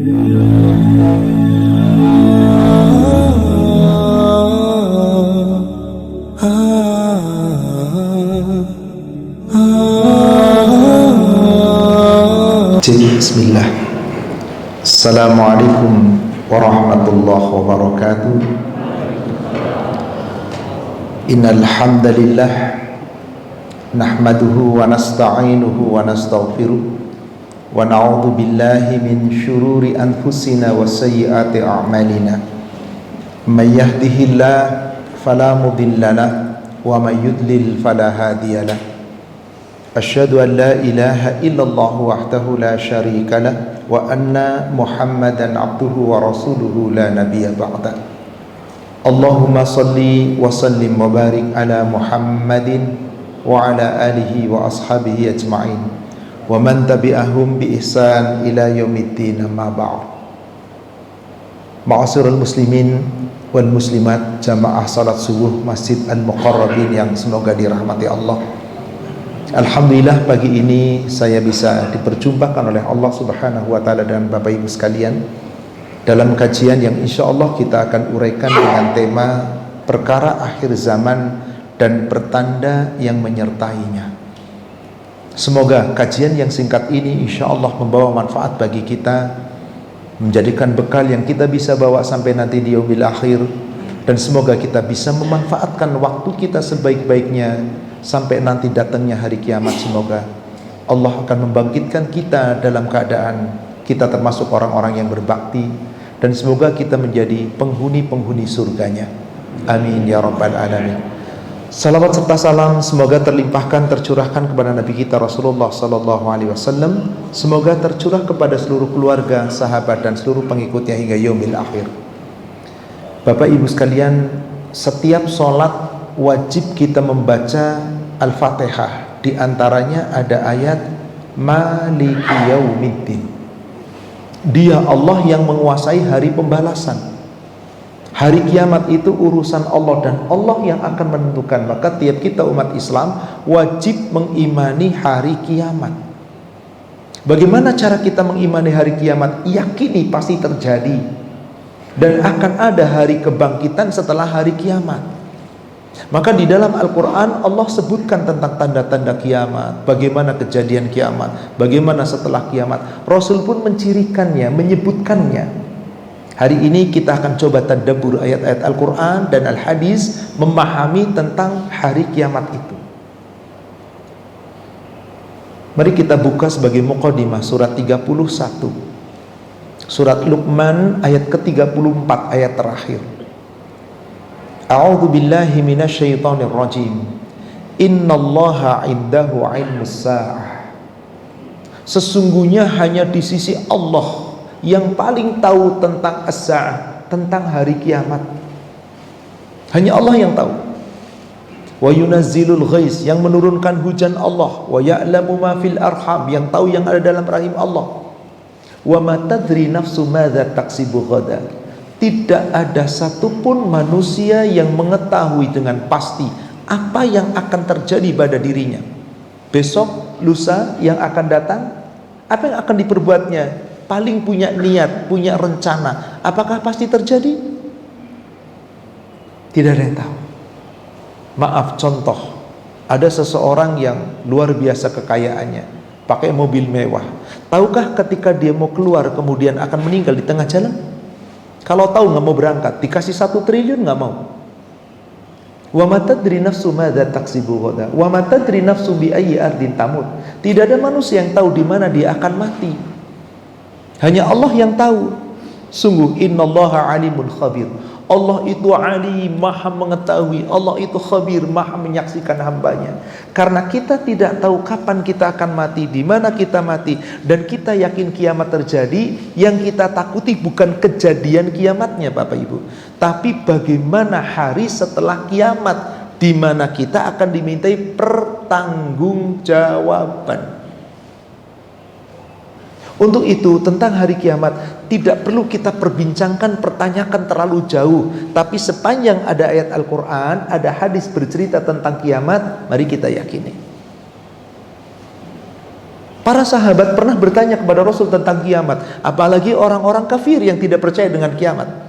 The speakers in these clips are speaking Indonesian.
Bismillah. Assalamualaikum warahmatullahi wabarakatuh. Innal hamdalillah nahmaduhu wa nasta'inuhu wa nastaghfiruh wa na'udzu billahi min syururi anfusina wa sayyiati a'malina. May yahdihillahu fala mudhillalah wa may yudlil fala hadiyalah. Asyhadu an la ilaha illallah wahdahu la syarika lah wa anna Muhammadan abduhu wa rasuluhu la nabiyya ba'da. Allahumma salli wa sallim wa barik ala Muhammadin wa ala alihi wa ashabihi ajma'in wa man tabi'ahum bi ihsan ila yaumiddin, amma ba'd. Ma'asyiral muslimin wal muslimat, jamaah salat subuh Masjid Al-Muqarrabin yang semoga dirahmati Allah. Alhamdulillah, pagi ini saya bisa diperjumpakan oleh Allah Subhanahu wa ta'ala dan Bapak Ibu sekalian dalam kajian yang insya Allah kita akan uraikan dengan tema perkara akhir zaman dan pertanda yang menyertainya. Semoga kajian yang singkat ini insya Allah membawa manfaat bagi kita, menjadikan bekal yang kita bisa bawa sampai nanti di yaumil akhir, dan semoga kita bisa memanfaatkan waktu kita sebaik-baiknya sampai nanti datangnya hari kiamat. Semoga Allah akan membangkitkan kita dalam keadaan kita termasuk orang-orang yang berbakti, dan semoga kita menjadi penghuni-penghuni surganya. Amin ya rabbal alamin. Salawat serta salam semoga terlimpahkan, tercurahkan kepada Nabi kita Rasulullah sallallahu alaihi wasallam. Semoga tercurah kepada seluruh keluarga, sahabat dan seluruh pengikutnya hingga yaumil akhir. Bapak Ibu sekalian, setiap sholat wajib kita membaca Al-Fatihah. Di antaranya ada ayat Maliki Yaumiddin. Dia Allah yang menguasai hari pembalasan. Hari kiamat itu urusan Allah dan Allah yang akan menentukan. Maka tiap kita umat Islam wajib mengimani hari kiamat. Bagaimana cara kita mengimani hari kiamat? Yakini pasti terjadi, dan akan ada hari kebangkitan setelah hari kiamat. Maka di dalam Al-Quran Allah sebutkan tentang tanda-tanda kiamat, bagaimana kejadian kiamat, bagaimana setelah kiamat. Rasul pun mencirikannya, menyebutkannya. Hari ini kita akan coba tadabbur ayat-ayat Al-Quran dan Al-Hadis, memahami tentang hari kiamat itu. Mari kita buka sebagai muqaddimah surat 31, surat Luqman ayat ke-34, ayat terakhir. A'udzu billahi minasyaitonir rajim. Innallaha 'indahu 'ilmus sa'ah. Sesungguhnya hanya di sisi Allah yang paling tahu tentang as-sa'ah, tentang hari kiamat. Hanya Allah yang tahu. Wa yunazzilul ghais, yang menurunkan hujan Allah. Wa ya'lamu ma fil arham, yang tahu yang ada dalam rahim Allah. Wa ma tadri nafsu madza taksibu ghadan. Tidak ada satupun manusia yang mengetahui dengan pasti apa yang akan terjadi pada dirinya besok, lusa yang akan datang. Apa yang akan diperbuatnya? Paling punya niat, punya rencana. Apakah pasti terjadi? Tidak ada yang tahu. Maaf, contoh, ada seseorang yang luar biasa kekayaannya, pakai mobil mewah. Tahukah ketika dia mau keluar kemudian akan meninggal di tengah jalan? Kalau tahu nggak mau berangkat, dikasih 1 triliun nggak mau. Wa ma tadri nafsu madza taksibu ghadan wa ma tadri nafsu bi ayyi ardin tamut. Tidak ada manusia yang tahu di mana dia akan mati. Hanya Allah yang tahu. Sungguh innallaha alimun khabir. Allah itu alim, maha mengetahui. Allah itu khabir, maha menyaksikan hambanya. Karena kita tidak tahu kapan kita akan mati, di mana kita mati, dan kita yakin kiamat terjadi. Yang kita takuti bukan kejadian kiamatnya Bapak Ibu, tapi bagaimana hari setelah kiamat, di mana kita akan dimintai pertanggungjawaban. Untuk itu tentang hari kiamat tidak perlu kita perbincangkan, pertanyakan terlalu jauh. Tapi sepanjang ada ayat Al-Quran, ada hadis bercerita tentang kiamat, mari kita yakini. Para sahabat pernah bertanya kepada Rasul tentang kiamat, apalagi orang-orang kafir yang tidak percaya dengan kiamat.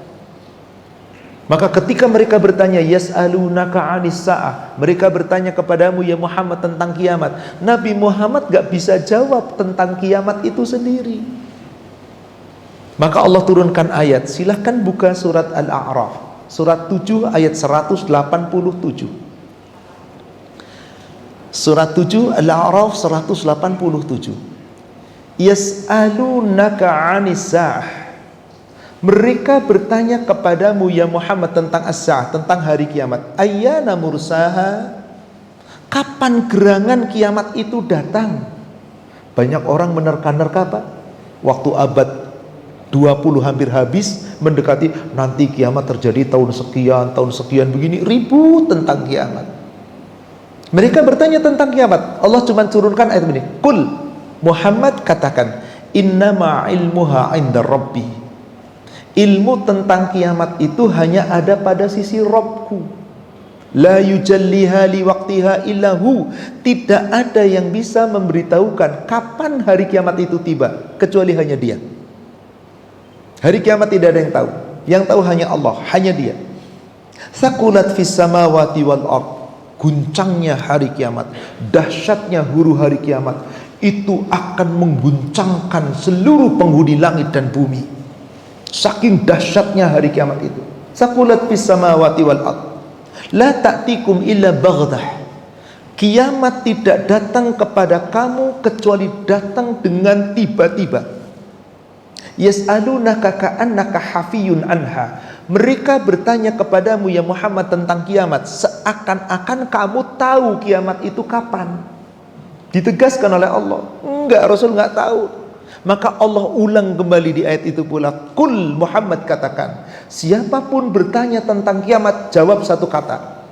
Maka ketika mereka bertanya, yas'alunaka 'anis sa'ah, mereka bertanya kepadamu ya Muhammad tentang kiamat. Nabi Muhammad gak bisa jawab tentang kiamat itu sendiri. Maka Allah turunkan ayat, silahkan buka surat Al-A'raf, surat 7 ayat 187. Surat 7 Al-A'raf 187. Yas'alunaka 'anis sa'ah. Mereka bertanya kepadamu ya Muhammad tentang as-sa'ah, tentang hari kiamat. Ayyana mursaha? Kapan gerangan kiamat itu datang? Banyak orang menerka-nerka, Pak. Waktu abad 20 hampir habis, mendekati nanti kiamat terjadi tahun sekian begini, ribut tentang kiamat. Mereka bertanya tentang kiamat. Allah cuma turunkan ayat ini. Qul, Muhammad katakan, innama ilmuha 'inda rabbi. Ilmu tentang kiamat itu hanya ada pada sisi Rabbku. La yujalliha liwaqtiha illahu. Tidak ada yang bisa memberitahukan kapan hari kiamat itu tiba kecuali hanya Dia. Hari kiamat tidak ada yang tahu. Yang tahu hanya Allah, hanya Dia. Saqulat fis samawati wal ardh. Guncangnya hari kiamat, dahsyatnya huru hari kiamat, itu akan mengguncangkan seluruh penghuni langit dan bumi. Saking dahsyatnya hari kiamat itu. Saqulat fis samawati wal ardh. La ta'tikum illa baghdah. Kiamat tidak datang kepada kamu kecuali datang dengan tiba-tiba. Yas'alunaka ka'annaka hafiyun anha. Mereka bertanya kepadamu ya Muhammad tentang kiamat seakan-akan kamu tahu kiamat itu kapan. Ditegaskan oleh Allah, enggak, Rasul enggak tahu. Maka Allah ulang kembali di ayat itu pula, Qul, Muhammad katakan, siapapun bertanya tentang kiamat, jawab satu kata,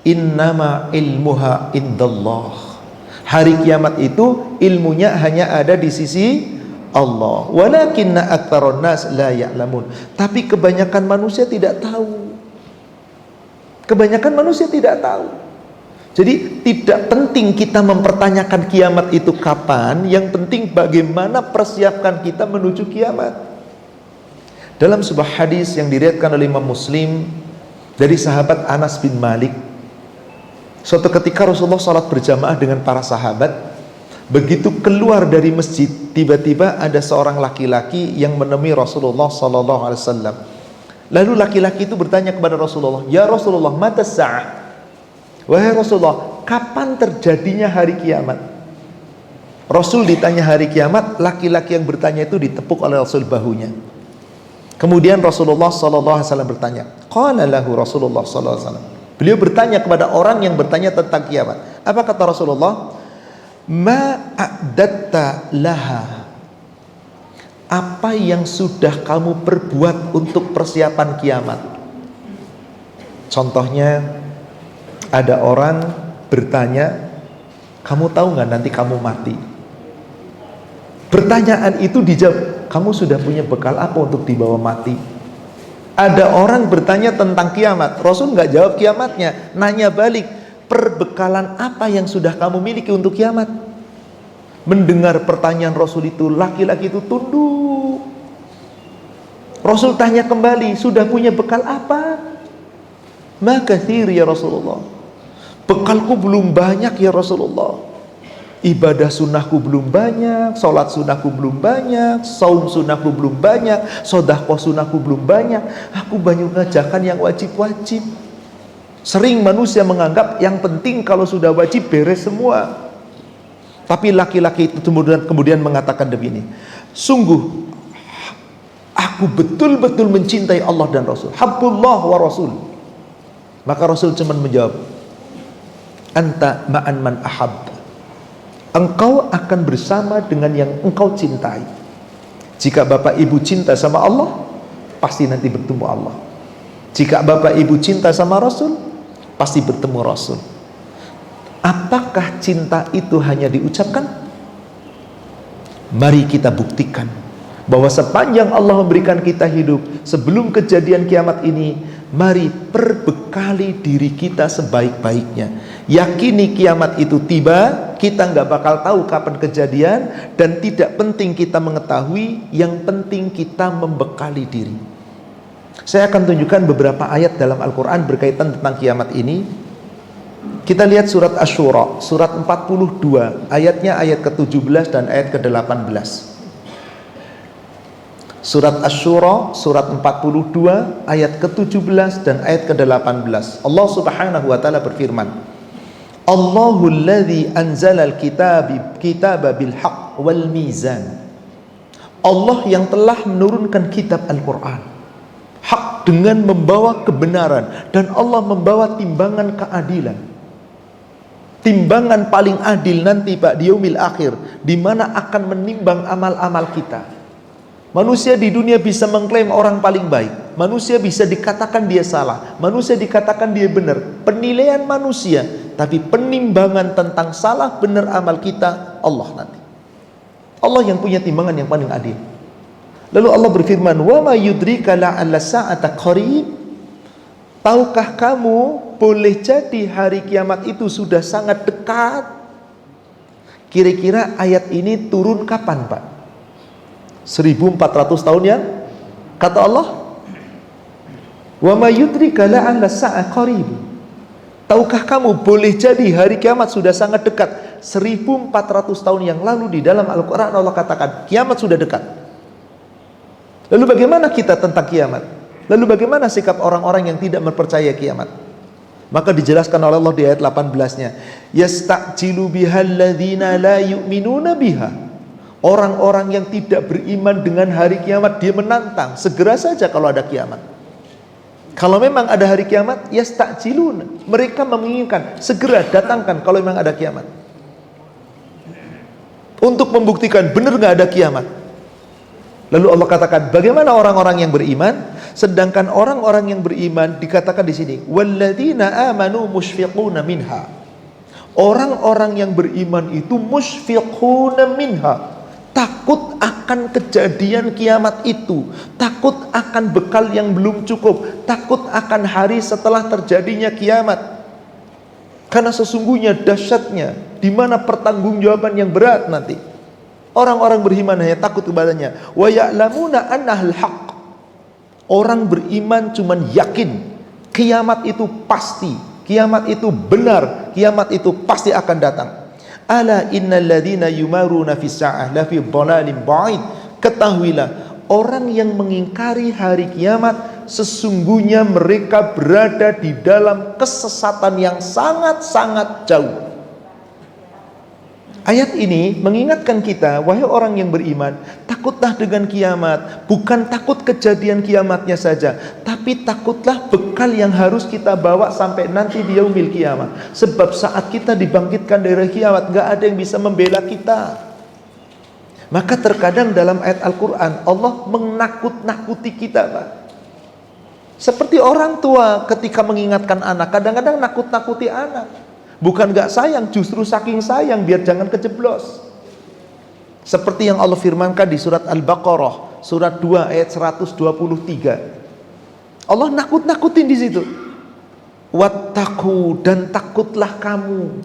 innama ilmuha indallah. Hari kiamat itu ilmunya hanya ada di sisi Allah. Walakinna aktsarun nas la ya'lamun. Tapi kebanyakan manusia tidak tahu. Kebanyakan manusia tidak tahu. Jadi tidak penting kita mempertanyakan kiamat itu kapan, yang penting bagaimana persiapkan kita menuju kiamat. Dalam sebuah hadis yang diriwayatkan oleh Imam Muslim dari sahabat Anas bin Malik, suatu ketika Rasulullah salat berjamaah dengan para sahabat. Begitu keluar dari masjid, tiba-tiba ada seorang laki-laki yang menemui Rasulullah sallallahu alaihi wasallam. Lalu laki-laki itu bertanya kepada Rasulullah, "Ya Rasulullah, mata sa'ah?" Wahai Rasulullah, kapan terjadinya hari kiamat? Rasul ditanya hari kiamat, laki-laki yang bertanya itu ditepuk oleh Rasul bahunya. Kemudian Rasulullah sallallahu alaihi wasallam bertanya, qala lahu Rasulullah sallallahu alaihi wasallam. Beliau bertanya kepada orang yang bertanya tentang kiamat. Apa kata Rasulullah? Ma a'datta laha. Apa yang sudah kamu perbuat untuk persiapan kiamat? Contohnya, ada orang bertanya, kamu tahu nggak nanti kamu mati? Pertanyaan itu dijawab, kamu sudah punya bekal apa untuk dibawa mati? Ada orang bertanya tentang kiamat, Rasul nggak jawab kiamatnya, nanya balik, perbekalan apa yang sudah kamu miliki untuk kiamat? Mendengar pertanyaan Rasul itu, laki-laki itu tunduk. Rasul tanya kembali, sudah punya bekal apa? Makathir ya Rasulullah. Bekalku belum banyak ya Rasulullah. Ibadah sunnahku belum banyak, sholat sunnahku belum banyak, saum sunnahku belum banyak, sedekah sunnahku belum banyak. Aku banyak ngajakan yang wajib-wajib. Sering manusia menganggap yang penting kalau sudah wajib beres semua. Tapi laki-laki itu kemudian mengatakan begini, sungguh aku betul-betul mencintai Allah dan Rasul. Habbullah wa Rasul. Maka Rasul cuma menjawab, anta ma'an man ahab. Engkau akan bersama dengan yang engkau cintai. Jika bapak ibu cinta sama Allah, pasti nanti bertemu Allah. Jika bapak ibu cinta sama Rasul, pasti bertemu Rasul. Apakah cinta itu hanya diucapkan? Mari kita buktikan bahwa sepanjang Allah memberikan kita hidup, sebelum kejadian kiamat ini, mari perbekali diri kita sebaik-baiknya. Yakini kiamat itu tiba, kita nggak bakal tahu kapan kejadian, dan tidak penting kita mengetahui, yang penting kita membekali diri. Saya akan tunjukkan beberapa ayat dalam Al-Quran berkaitan tentang kiamat ini. Kita lihat surat Asy-Syura, surat 42, ayatnya ayat ke-17 dan ayat ke-18. Surat Asy-Syura, surat 42, ayat ke-17 dan ayat ke-18. Allah Subhanahu wa taala berfirman, Allahul ladzi anzalal kitaba bil haqq wal mizan. Allah yang telah menurunkan kitab Al-Qur'an, hak dengan membawa kebenaran, dan Allah membawa timbangan keadilan. Timbangan paling adil nanti Pak di yaumil akhir, di mana akan menimbang amal-amal kita. Manusia di dunia bisa mengklaim orang paling baik, manusia bisa dikatakan dia salah, manusia dikatakan dia benar, penilaian manusia. Tapi penimbangan tentang salah benar amal kita, Allah nanti. Allah yang punya timbangan yang paling adil. Lalu Allah berfirman, wa ma yudrika la'alla sa'ata qarib. Tahukah kamu, boleh jadi hari kiamat itu sudah sangat dekat. Kira-kira ayat ini turun kapan Pak? 1400 tahun yang kata Allah, wa ma yudrika la'alla sa'a qarib. Tahukah kamu, boleh jadi hari kiamat sudah sangat dekat. 1400 tahun yang lalu di dalam Al-Quran Allah katakan kiamat sudah dekat. Lalu bagaimana kita tentang kiamat? Lalu bagaimana sikap orang-orang yang tidak mempercayai kiamat? Maka dijelaskan oleh Allah di ayat 18-nya, yasta'jilu bihal ladzina la yu'minuna biha. Orang-orang yang tidak beriman dengan hari kiamat, dia menantang segera saja kalau ada kiamat. Kalau memang ada hari kiamat, yasta'jilun, mereka menginginkan segera datangkan kalau memang ada kiamat, untuk membuktikan benar nggak ada kiamat. Lalu Allah katakan, bagaimana orang-orang yang beriman? Sedangkan orang-orang yang beriman dikatakan di sini, walladzina amanu musyfiquna minha. Orang-orang yang beriman itu musyfiquna minha, takut akan kejadian kiamat itu, takut akan bekal yang belum cukup, takut akan hari setelah terjadinya kiamat. Karena sesungguhnya dahsyatnya, di mana pertanggungjawaban yang berat nanti. Orang-orang beriman hanya takut kepadanya. Wa ya'lamuna annahal haqq. Orang beriman cuman yakin kiamat itu pasti, kiamat itu benar, kiamat itu pasti akan datang. Ala innal ladzina yumaruna fis sa'ah la fi dhalalim ba'id. Ketahuilah, orang yang mengingkari hari kiamat sesungguhnya mereka berada di dalam kesesatan yang sangat-sangat jauh. Ayat ini mengingatkan kita, wahai orang yang beriman, takutlah dengan kiamat, bukan takut kejadian kiamatnya saja, tapi takutlah bekal yang harus kita bawa sampai nanti di yaumil kiamat. Sebab saat kita dibangkitkan dari kiamat, gak ada yang bisa membela kita. Maka terkadang dalam ayat Al-Quran Allah menakut-nakuti kita, Pak. Seperti orang tua ketika mengingatkan anak, kadang-kadang nakut-nakuti anak. Bukan gak sayang, justru saking sayang biar jangan kejeblos. Seperti yang Allah firmankan di surat Al-Baqarah, surat 2 ayat 123. Allah nakut-nakutin di situ. Wattaqu, dan takutlah kamu.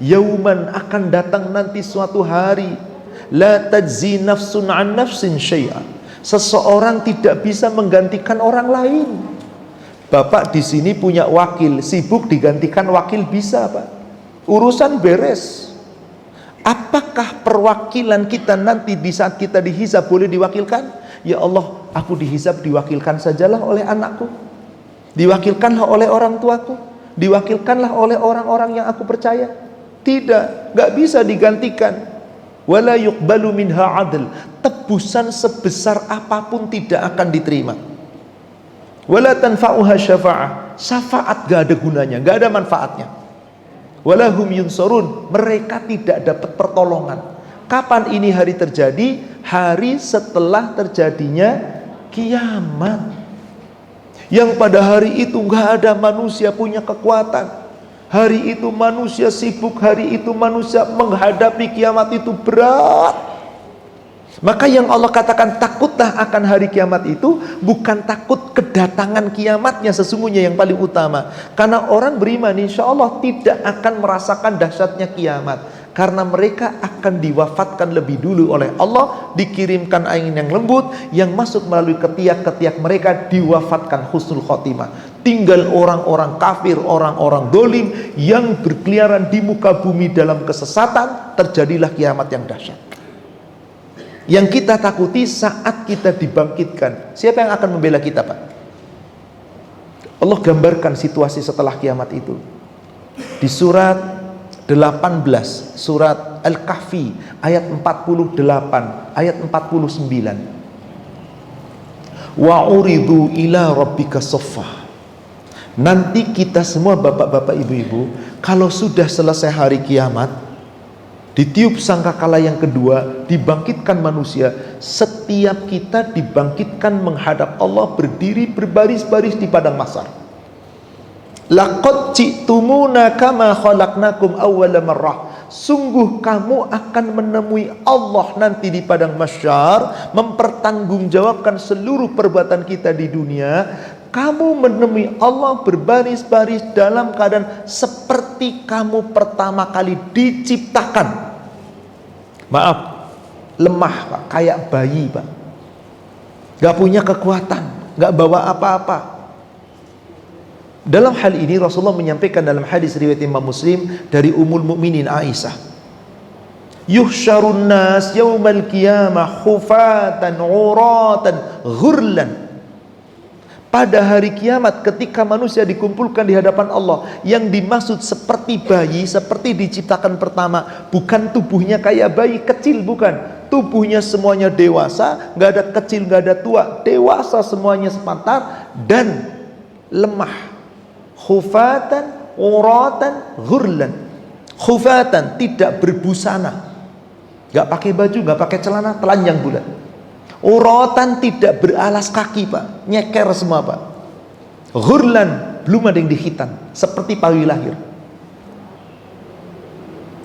Yauman, akan datang nanti suatu hari. La tajzi nafsun an nafsin syai'a. Seseorang tidak bisa menggantikan orang lain. Bapak di sini punya wakil, sibuk digantikan wakil bisa, Pak. Urusan beres. Apakah perwakilan kita nanti di saat kita dihisab boleh diwakilkan? Ya Allah, aku dihisab diwakilkan sajalah oleh anakku, diwakilkanlah oleh orang tuaku, diwakilkanlah oleh orang-orang yang aku percaya. Tidak, gak bisa digantikan. Wala yuqbalu minha adl. Tebusan sebesar apapun tidak akan diterima. Wala tanfa'uha syafa'ah. Syafaat gak ada gunanya, gak ada manfaatnya. Wala hum yunsurun. Mereka tidak dapat pertolongan. Kapan ini hari terjadi? Hari setelah terjadinya kiamat. Yang pada hari itu gak ada manusia punya kekuatan. Hari itu manusia sibuk, hari itu manusia menghadapi kiamat itu berat. Maka yang Allah katakan takutlah akan hari kiamat itu bukan takut kedatangan kiamatnya sesungguhnya yang paling utama. Karena orang beriman insya Allah tidak akan merasakan dahsyatnya kiamat, karena mereka akan diwafatkan lebih dulu oleh Allah, dikirimkan angin yang lembut yang masuk melalui ketiak-ketiak mereka, diwafatkan husnul khotimah. Tinggal orang-orang kafir, orang-orang dolim yang berkeliaran di muka bumi dalam kesesatan, terjadilah kiamat yang dahsyat. Yang kita takuti saat kita dibangkitkan, siapa yang akan membela kita, Pak? Allah gambarkan situasi setelah kiamat itu di surat 18, surat Al-Kahfi ayat 48, ayat 49. Wa uridu ila rabbika saffa. Nanti kita semua bapak-bapak ibu-ibu, kalau sudah selesai hari kiamat, ditiup sangkakala yang kedua, dibangkitkan manusia, setiap kita dibangkitkan menghadap Allah, berdiri berbaris-baris di padang mahsyar. Laqad ji'tumuna kama khalaqnakum awwala marrah. Sungguh kamu akan menemui Allah nanti di padang mahsyar, mempertanggungjawabkan seluruh perbuatan kita di dunia. Kamu menemui Allah berbaris-baris dalam keadaan seperti kamu pertama kali diciptakan. Maaf, lemah Pak, kayak bayi Pak, gak punya kekuatan, gak bawa apa-apa. Dalam hal ini Rasulullah menyampaikan dalam hadis riwayat Imam Muslim dari Ummul Mukminin Aisyah, yuhsyarun nas yaumal qiyamah khufatan uratan ghurlan. Pada hari kiamat ketika manusia dikumpulkan di hadapan Allah, yang dimaksud seperti bayi, seperti diciptakan pertama, bukan tubuhnya kayak bayi kecil, bukan. Tubuhnya semuanya dewasa, gak ada kecil, gak ada tua, dewasa semuanya sepantar dan lemah. Khufatan uratan ghurlan. Khufatan, tidak berbusana, gak pakai baju, gak pakai celana, telanjang bulat. Uratan, tidak beralas kaki Pak, nyeker semua Pak. Ghurlan, belum ada yang dihitan, seperti pawi lahir.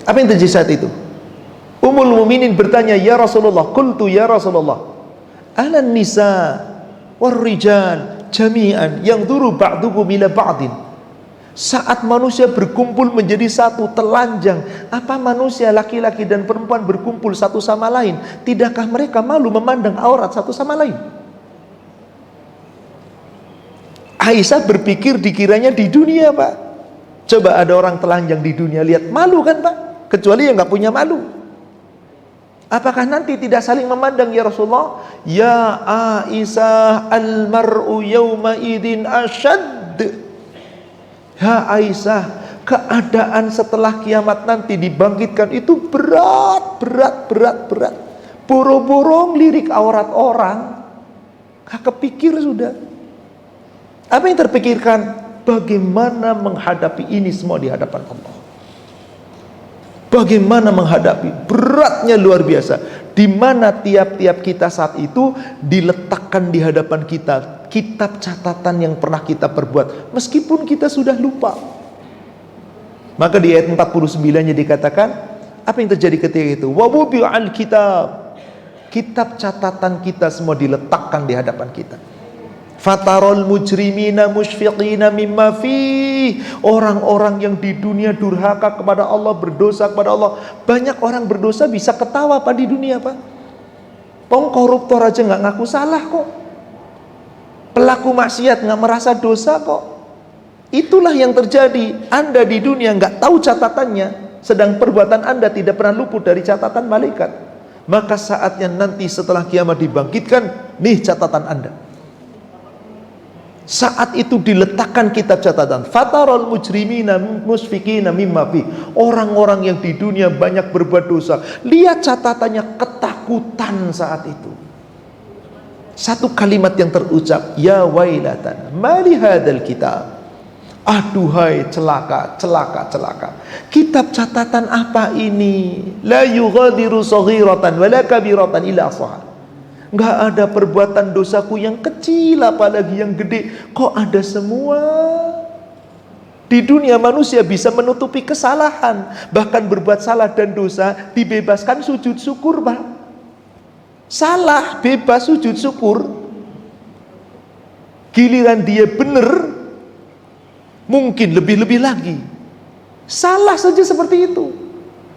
Apa yang terjadi saat itu? Ummul Mukminin bertanya, ya Rasulullah, qultu ya Rasulullah, alan nisa war rijal jami'an yanzuru ba'dukum ila ba'din. Saat manusia berkumpul menjadi satu, telanjang, apa manusia laki-laki dan perempuan berkumpul satu sama lain, tidakkah mereka malu memandang aurat satu sama lain? Aisyah berpikir dikiranya di dunia Pak. Coba ada orang telanjang di dunia, lihat, malu kan Pak? Kecuali yang gak punya malu. Apakah nanti tidak saling memandang ya Rasulullah? Ya Aisyah, al-mar'u yawma idin asyad. Ya Aisyah, keadaan setelah kiamat nanti dibangkitkan itu berat. Boro-boro lirik aurat orang, gak kepikir sudah. Apa yang terpikirkan? Bagaimana menghadapi ini semua di hadapan Allah. Bagaimana menghadapi, beratnya luar biasa. Di mana tiap-tiap kita saat itu diletakkan di hadapan kita kitab catatan yang pernah kita perbuat, meskipun kita sudah lupa. Maka di ayat 49-nya dikatakan, apa yang terjadi ketika itu? Wa wubi'al kitab. Kitab catatan kita semua diletakkan di hadapan kita. Fatarol mujrimina musyfiqina mimma fi. Orang-orang yang di dunia durhaka kepada Allah, berdosa kepada Allah. Banyak orang berdosa bisa ketawa Pak di dunia Pak. Koruptor aja nggak ngaku salah kok. Pelaku maksiat nggak merasa dosa kok. Itulah yang terjadi. Anda di dunia nggak tahu catatannya, sedang perbuatan Anda tidak pernah luput dari catatan malaikat. Maka saatnya nanti setelah kiamat dibangkitkan, nih catatan Anda. Saat itu diletakkan kitab catatan. Fatarul mujrimina musfikina mimma fi. Orang-orang yang di dunia banyak berbuat dosa, lihat catatannya, ketakutan saat itu. Satu kalimat yang terucap, ya wailatan mali hadzal kitab. Aduhai celaka. Kitab catatan apa ini? La yughadiru saghiratan wala kabiratan illa ahsaha. Enggak ada perbuatan dosaku yang kecil apalagi yang gede, kok ada semua. Di dunia manusia bisa menutupi kesalahan, bahkan berbuat salah dan dosa dibebaskan sujud syukur Pak. Salah, bebas sujud syukur. Giliran dia benar, mungkin lebih-lebih lagi. Salah saja seperti itu.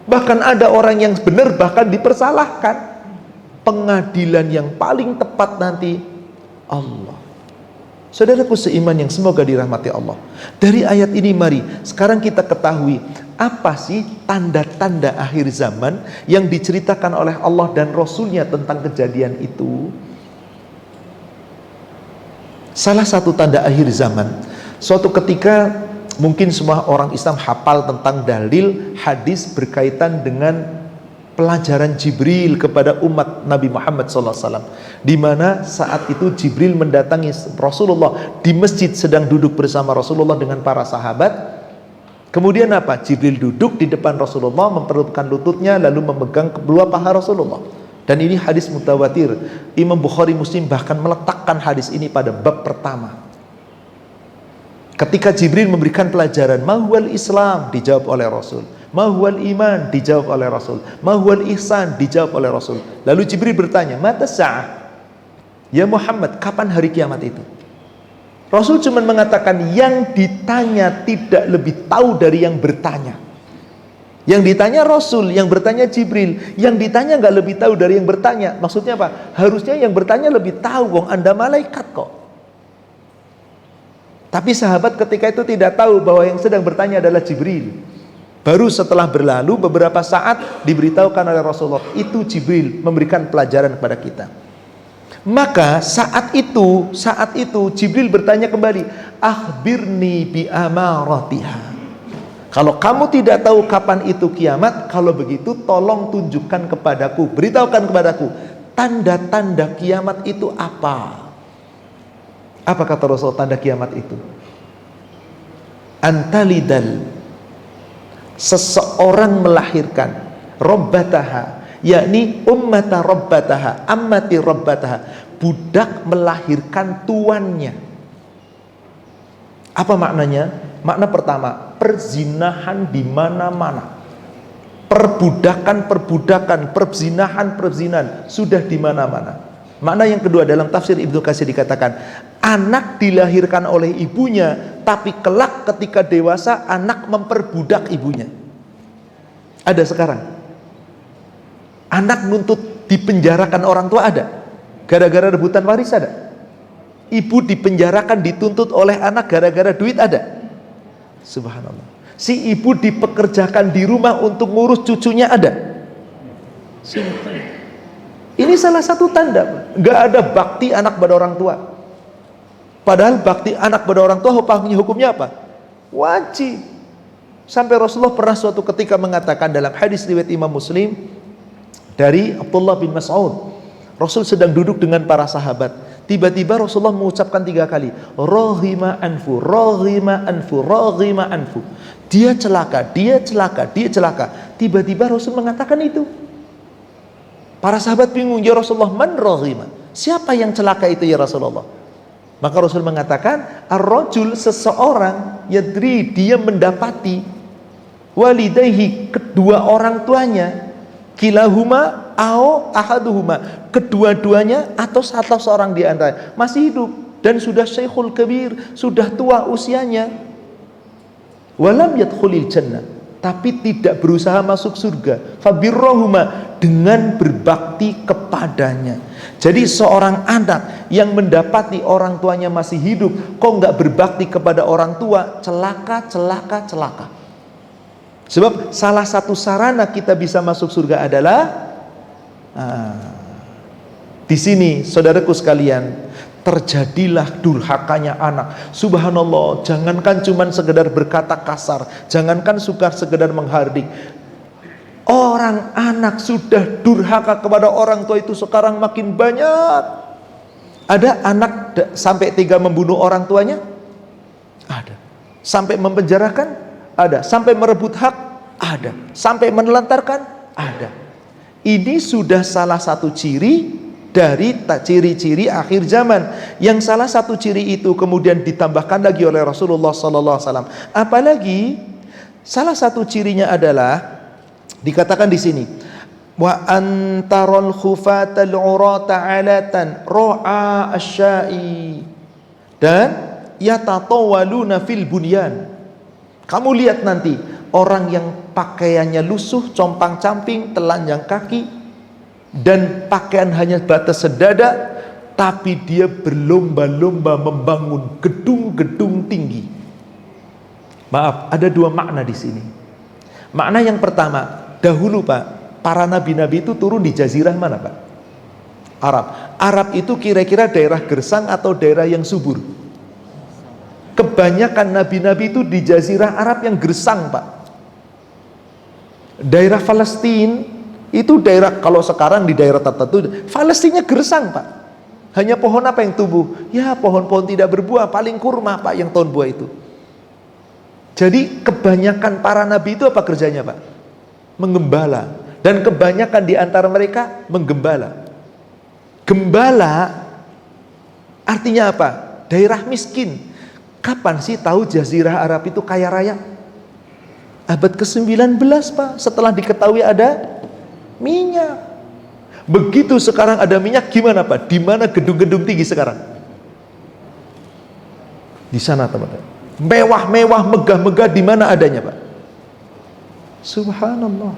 Bahkan ada orang yang benar bahkan dipersalahkan. Pengadilan yang paling tepat nanti Allah. Saudaraku seiman yang semoga dirahmati Allah, dari ayat ini mari sekarang kita ketahui apa sih tanda-tanda akhir zaman yang diceritakan oleh Allah dan Rasulnya tentang kejadian itu. Salah satu tanda akhir zaman, suatu ketika mungkin semua orang Islam hafal tentang dalil hadis berkaitan dengan pelajaran Jibril kepada umat Nabi Muhammad SAW, di mana saat itu Jibril mendatangi Rasulullah di masjid, sedang duduk bersama Rasulullah dengan para sahabat. Kemudian apa? Jibril duduk di depan Rasulullah, memperlututkan lututnya, lalu memegang kedua paha Rasulullah. Dan ini hadis mutawatir. Imam Bukhari Muslim bahkan meletakkan hadis ini pada bab pertama. Ketika Jibril memberikan pelajaran Mahwal Islam, dijawab oleh Rasul. Mahwal iman, dijawab oleh Rasul. Mahwal ihsan, dijawab oleh Rasul. Lalu Jibril bertanya, mata sa'ah? Ya Muhammad, kapan hari kiamat itu? Rasul cuma mengatakan yang ditanya tidak lebih tahu dari yang bertanya. Yang ditanya Rasul, yang bertanya Jibril, yang ditanya nggak lebih tahu dari yang bertanya. Maksudnya apa? Harusnya yang bertanya lebih tahu, wong Anda malaikat kok. Tapi sahabat ketika itu tidak tahu bahwa yang sedang bertanya adalah Jibril. Baru setelah berlalu beberapa saat diberitahukan oleh Rasulullah, itu Jibril memberikan pelajaran kepada kita. Maka saat itu Jibril bertanya kembali, akhbirni bi amaratiha. Kalau kamu tidak tahu kapan itu kiamat, kalau begitu tolong tunjukkan kepadaku, beritahukan kepadaku tanda-tanda kiamat itu apa? Apa kata Rasul tanda kiamat itu? Antalidal, seseorang melahirkan, robbataha, yakni ummata robbataha, ammati robbataha, budak melahirkan tuannya. Apa maknanya? Makna pertama, perzinahan di mana-mana. Perbudakan, perzinahan sudah di mana-mana. Makna yang kedua, dalam tafsir Ibnu Katsir dikatakan, anak dilahirkan oleh ibunya, tapi kelak ketika dewasa anak memperbudak ibunya. Ada sekarang anak nuntut dipenjarakan orang tua, ada gara-gara rebutan waris, ada ibu dipenjarakan dituntut oleh anak gara-gara duit, ada. Subhanallah. Si ibu dipekerjakan di rumah untuk ngurus cucunya, ada. Ini salah satu tanda nggak ada bakti anak pada orang tua. Padahal bakti anak pada orang tua hukumnya apa? Wajib. Sampai Rasulullah pernah suatu ketika mengatakan dalam hadis riwayat Imam Muslim dari Abdullah bin Mas'ud, Rasul sedang duduk dengan para sahabat. Tiba-tiba Rasulullah mengucapkan 3 kali, rohima anfu, rohima anfu, rohima anfu. Dia celaka, dia celaka, dia celaka. Tiba-tiba Rasul mengatakan itu. Para sahabat bingung, ya Rasulullah, man rohima? Siapa yang celaka itu ya Rasulullah? Maka Rasul mengatakan, ar-rajul, seseorang, yadri, dia mendapati walidayhi, kedua orang tuanya, kilahuma au ahaduhuma, kedua-duanya atau salah seorang di antara masih hidup dan sudah syekhul kabir, sudah tua usianya, walam yadkhulil jannah, tapi tidak berusaha masuk surga, fabirrohuma, dengan berbakti kepadanya. Jadi seorang anak yang mendapati orang tuanya masih hidup kok nggak berbakti kepada orang tua, celaka, celaka, celaka. Sebab salah satu sarana kita bisa masuk surga adalah di sini, saudaraku sekalian, terjadilah durhakanya anak. Subhanallah, jangankan cuman sekedar berkata kasar, jangankan sekedar menghardik. Orang anak sudah durhaka kepada orang tua itu sekarang makin banyak. Ada anak sampai tega membunuh orang tuanya? Ada. Sampai mempenjarakan? Ada. Sampai merebut hak? Ada. Sampai menelantarkan? Ada. Ini sudah salah satu ciri dari ciri-ciri akhir zaman. Yang salah satu ciri itu kemudian ditambahkan lagi oleh Rasulullah SAW. Apalagi salah satu cirinya adalah dikatakan di sini, Wa antarul khufatal urata alatan ro'a asyai, dan yatatawaluna fil bunyan. Kamu lihat nanti orang yang pakaiannya lusuh, compang-camping, telanjang kaki, dan pakaian hanya batas sedada, tapi dia berlomba-lomba membangun gedung-gedung tinggi. Maaf, ada dua makna di sini. Makna yang pertama, dahulu Pak, para nabi-nabi itu turun di jazirah mana Pak? Arab. Arab itu kira-kira daerah gersang atau daerah yang subur? Kebanyakan nabi-nabi itu di jazirah Arab yang gersang Pak. Daerah Palestina itu daerah, kalau sekarang di daerah tertentu, Palestina gersang Pak. Hanya pohon apa yang tumbuh? Ya pohon-pohon tidak berbuah, paling kurma Pak yang tahun buah itu. Jadi kebanyakan para nabi itu apa kerjanya Pak? Menggembala. Dan kebanyakan di antara mereka menggembala. Gembala artinya apa? Daerah miskin. Kapan sih tahu jazirah Arab itu kaya raya? Abad ke-19 Pak, setelah diketahui ada minyak. Begitu sekarang ada minyak, gimana Pak? Di mana gedung-gedung tinggi sekarang? Di sana teman-teman. Mewah-mewah, megah-megah, di mana adanya Pak? Subhanallah.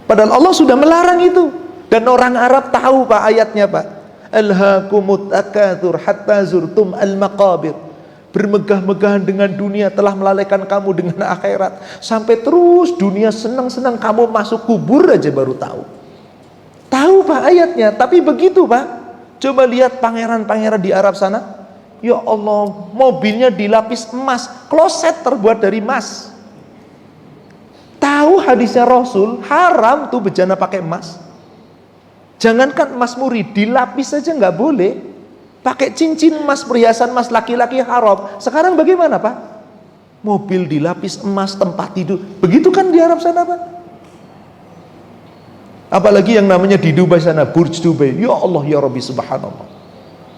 Padahal Allah sudah melarang itu. Dan orang Arab tahu Pak ayatnya Pak. Alhaakumut takatsur hatta zurtum al-maqabir. Bermegah-megahan dengan dunia telah melalaikan kamu dengan akhirat. Sampai terus dunia senang-senang, kamu masuk kubur aja baru tahu. Tahu Pak ayatnya, tapi begitu Pak. Coba lihat pangeran-pangeran di Arab sana. Ya Allah, mobilnya dilapis emas, kloset terbuat dari emas. Tahu hadisnya Rasul, haram tuh bejana pakai emas. Jangankan emas murni, dilapis saja nggak boleh. Pakai cincin emas, perhiasan emas laki-laki haram. Sekarang bagaimana Pak? Mobil dilapis emas, tempat tidur. Begitu kan di Arab sana Pak? Apalagi yang namanya di Dubai sana, Burj Dubai. Ya Allah ya Rabbi subhanallah.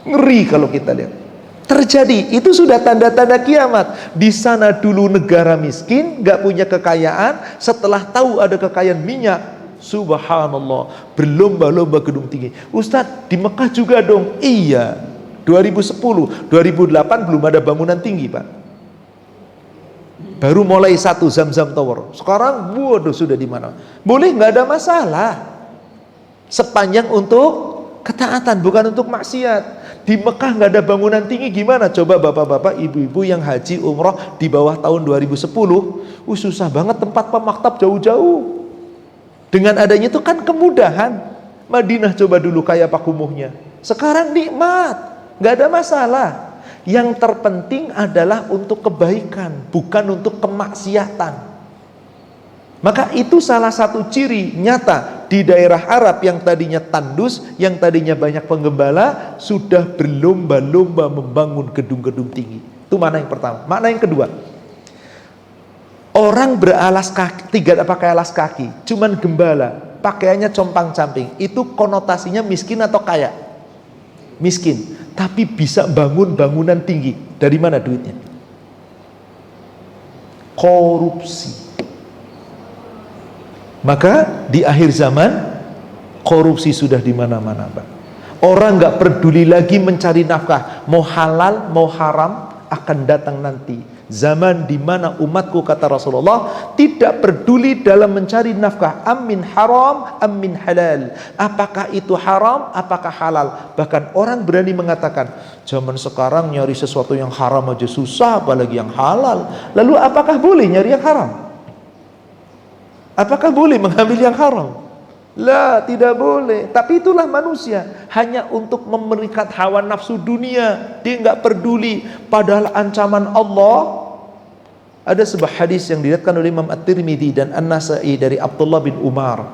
Ngeri kalau kita lihat. Terjadi, itu sudah tanda-tanda kiamat. Di sana dulu negara miskin, gak punya kekayaan. Setelah tahu ada kekayaan minyak, subhanallah, berlomba-lomba gedung tinggi. Ustadz, di Mekah juga dong. Iya, 2010, 2008 belum ada bangunan tinggi Pak. Baru mulai satu Zam-Zam Tower. Sekarang, waduh sudah di mana? Boleh, gak ada masalah. Sepanjang untuk ketaatan, bukan untuk maksiat. Di Mekah nggak ada bangunan tinggi, gimana? Coba bapak-bapak, ibu-ibu yang haji umroh di bawah tahun 2010, susah banget tempat pemaktab jauh-jauh. Dengan adanya itu kan kemudahan. Madinah coba dulu kayak apa kumuhnya. Sekarang nikmat, nggak ada masalah. Yang terpenting adalah untuk kebaikan, bukan untuk kemaksiatan. Maka itu salah satu ciri nyata di daerah Arab yang tadinya tandus, yang tadinya banyak penggembala, sudah berlomba-lomba membangun gedung-gedung tinggi. Itu makna yang pertama. Makna yang kedua, orang beralas kaki, tidak pakai alas kaki, cuman gembala, pakaiannya compang-camping, itu konotasinya miskin atau kaya? Miskin, tapi bisa bangun bangunan tinggi. Dari mana duitnya? Korupsi. Maka di akhir zaman korupsi sudah di mana-mana Pak. Orang nggak peduli lagi mencari nafkah, mau halal mau haram, akan datang nanti zaman di mana umatku, kata Rasulullah, tidak peduli dalam mencari nafkah, amin haram amin halal, apakah itu haram apakah halal. Bahkan orang berani mengatakan, zaman sekarang nyari sesuatu yang haram aja susah, apalagi yang halal. Lalu apakah boleh nyari yang haram? Apakah boleh mengambil yang haram? Lah, tidak boleh. Tapi itulah manusia, hanya untuk memberikan hawa nafsu dunia. Dia nggak peduli. Padahal ancaman Allah. Ada sebuah hadis yang diriwayatkan oleh Imam At-Tirmidzi dan An-Nasa'i dari Abdullah bin Umar.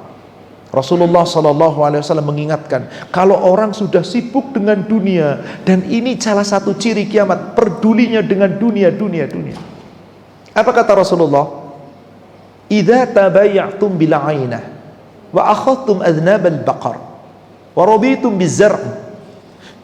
Rasulullah SAW mengingatkan, kalau orang sudah sibuk dengan dunia, dan ini salah satu ciri kiamat, pedulinya dengan dunia. Apa kata Rasulullah? Idza tabayya'tum bil 'ainah wa akhadtum adnab al-baqar wa raditum biz-zar'.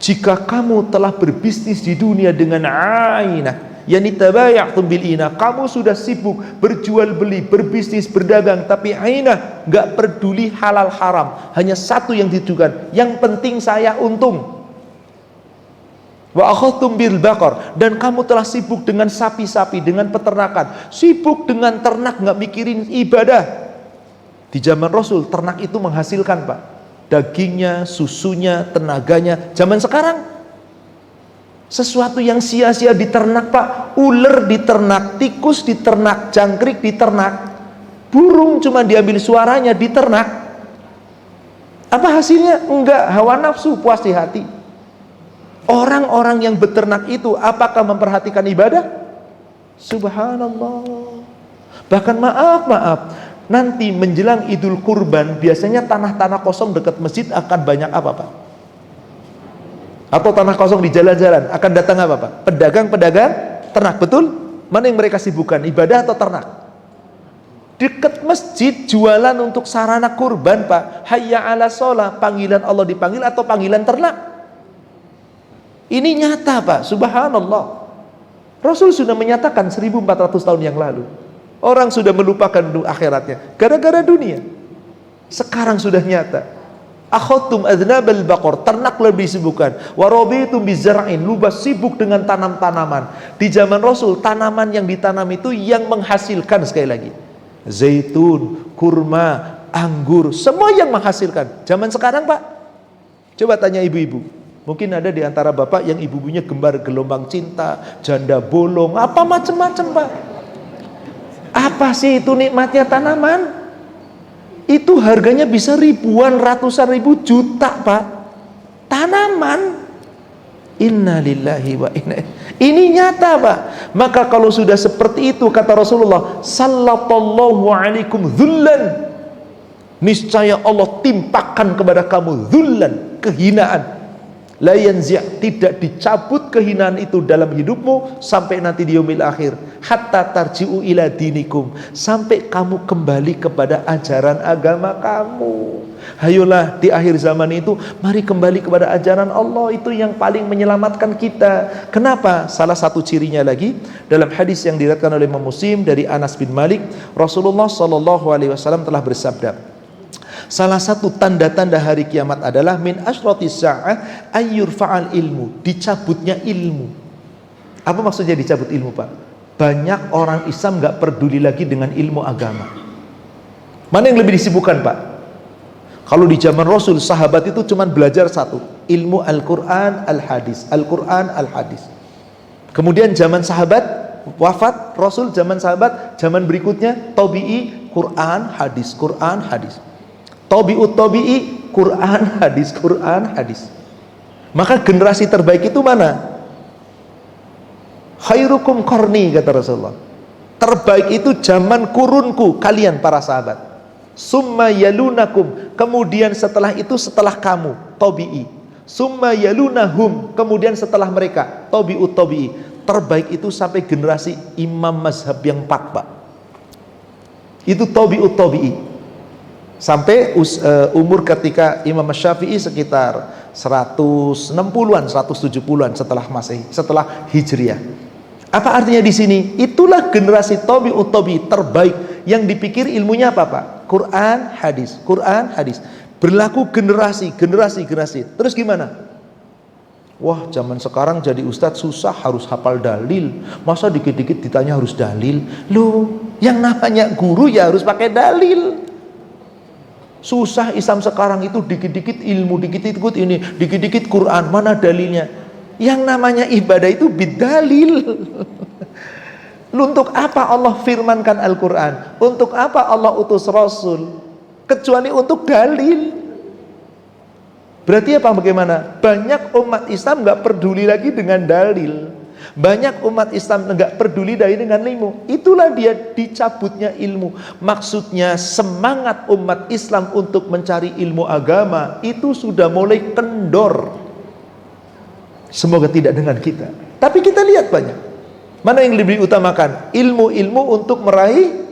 Jika kamu telah berbisnis di dunia dengan 'ainah, Yani tabaya'tum bil ina, kamu sudah sibuk berjual beli, berbisnis, berdagang, tapi aina enggak peduli halal haram, hanya satu yang ditujukan, yang penting saya untung. Wa akhadtum bil baqar, dan kamu telah sibuk dengan sapi-sapi, dengan peternakan, sibuk dengan ternak, enggak mikirin ibadah. Di zaman Rasul ternak itu menghasilkan, Pak, dagingnya, susunya, tenaganya. Zaman sekarang sesuatu yang sia-sia diternak, Pak. Ular diternak, tikus diternak, jangkrik diternak, burung cuma diambil suaranya diternak. Apa hasilnya? Enggak, hawa nafsu, puas di hati. Orang-orang yang beternak itu apakah memperhatikan ibadah? Subhanallah. Bahkan maaf, nanti menjelang Idul Kurban biasanya tanah-tanah kosong dekat masjid akan banyak apa, Pak? Atau tanah kosong di jalan-jalan akan datang apa, Pak? Pedagang-pedagang ternak, betul? Mana yang mereka sibukkan, ibadah atau ternak? Dekat masjid jualan untuk sarana kurban, Pak. Hayya ala sholah, panggilan Allah dipanggil atau panggilan ternak? Ini nyata, Pak. Subhanallah. Rasul sudah menyatakan 1400 tahun yang lalu. Orang sudah melupakan akhiratnya gara-gara dunia. Sekarang sudah nyata. Akhadtum adnabal baqar, ternak lebih sibukkan. Wa rabitum bizar'in, luba sibuk dengan tanam-tanaman. Di zaman Rasul, tanaman yang ditanam itu yang menghasilkan, sekali lagi, zaitun, kurma, anggur, semua yang menghasilkan. Zaman sekarang, Pak, coba tanya ibu-ibu. Mungkin ada di antara bapak yang ibu-ibunya gemar gelombang cinta, janda bolong, apa macam-macam, Pak. Apa sih itu nikmatnya tanaman? Itu harganya bisa ribuan, ratusan ribu, juta, Pak. Tanaman. Innalillahi wa inna. Ini nyata, Pak. Maka kalau sudah seperti itu, kata Rasulullah, sallallahu alaikum dzullan, niscaya Allah timpakan kepada kamu dzullan, kehinaan. La yanzi', tidak dicabut kehinaan itu dalam hidupmu sampai nanti di yaumil akhir, hatta tarji'u ila dinikum, sampai kamu kembali kepada ajaran agama kamu. Hayolah di akhir zaman itu, mari kembali kepada ajaran Allah, itu yang paling menyelamatkan kita. Kenapa? Salah satu cirinya lagi dalam hadis yang diriwayatkan oleh Imam Muslim dari Anas bin Malik, Rasulullah sallallahu alaihi wasallam telah bersabda, salah satu tanda-tanda hari kiamat adalah min asyratis sa'ah ayyurfa'al ilmu, dicabutnya ilmu. Apa maksudnya dicabut ilmu, Pak? Banyak orang Islam gak peduli lagi dengan ilmu agama. Mana yang lebih disibukkan, Pak? Kalau di zaman Rasul, sahabat itu cuma belajar satu, ilmu Al-Quran, Al-Hadis, Al-Quran, Al-Hadis. Kemudian zaman sahabat wafat, Rasul zaman sahabat, zaman berikutnya tabi'i, Quran, Hadis, Quran, Hadis. Tabi'ut tabi'i, Quran, hadis, Quran, hadis. Maka generasi terbaik itu mana? Khairukum qarni, kata Rasulullah. Terbaik itu zaman kurunku, kalian para sahabat. Summa yalunakum, kemudian setelah itu setelah kamu, tabi'i. Summa yalunahum, kemudian setelah mereka, tabi'ut tabi'i. Terbaik itu sampai generasi imam mazhab yang 4, Pak. Itu tabi'ut tabi'i. Sampai umur ketika Imam Syafi'i sekitar 160-an, 170-an setelah Masehi, setelah Hijriah. Apa artinya di sini? Itulah generasi tabi'ut tabi'i terbaik, yang dipikir ilmunya apa, Pak? Quran, hadis, Quran, hadis. Berlaku generasi. Terus gimana? Wah, zaman sekarang jadi ustadz susah, harus hafal dalil. Masa dikit-dikit ditanya harus dalil? Loh, yang namanya guru ya harus pakai dalil. Susah Islam sekarang itu, dikit-dikit ilmu, dikit-dikit ini, dikit-dikit Quran, mana dalilnya? Yang namanya ibadah itu bidalil. Untuk apa Allah firmankan Al-Quran? Untuk apa Allah utus Rasul? Kecuali untuk dalil. Berarti apa, bagaimana? Banyak umat Islam gak peduli lagi dengan dalil. Banyak umat Islam enggak peduli dengan ilmu. Itulah dia dicabutnya ilmu. Maksudnya semangat umat Islam untuk mencari ilmu agama itu sudah mulai kendor. Semoga tidak dengan kita. Tapi kita lihat banyak. Mana yang lebih utamakan? Ilmu-ilmu untuk meraih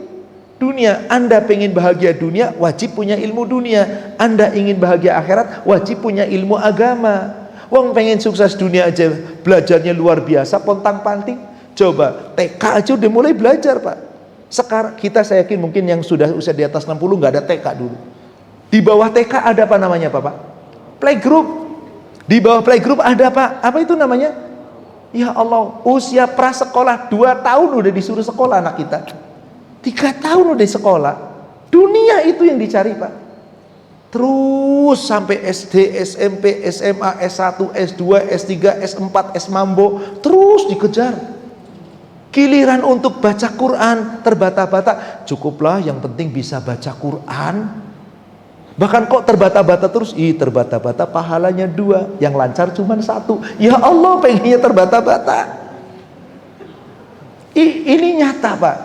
dunia. Anda pengen bahagia dunia, wajib punya ilmu dunia. Anda ingin bahagia akhirat, wajib punya ilmu agama. Wong pengen sukses dunia aja belajarnya luar biasa, pontang-panting. Coba TK aja udah mulai belajar Pak. Sekarang saya yakin mungkin yang sudah usia di atas 60 nggak ada TK dulu. Di bawah TK ada apa namanya Pak? Playgroup. Di bawah playgroup ada apa? Apa itu namanya? Ya Allah, usia prasekolah 2 tahun udah disuruh sekolah anak kita. 3 tahun udah sekolah. Dunia itu yang dicari Pak. Terus sampai SD, SMP, SMA, S1, S2, S3, S4, S Mambo, terus dikejar. Giliran untuk baca Quran terbata-bata, cukuplah yang penting bisa baca Quran. Bahkan kok terbata-bata terus, terbata-bata pahalanya 2, yang lancar cuma 1. Ya Allah, pengennya terbata-bata. Ini nyata Pak,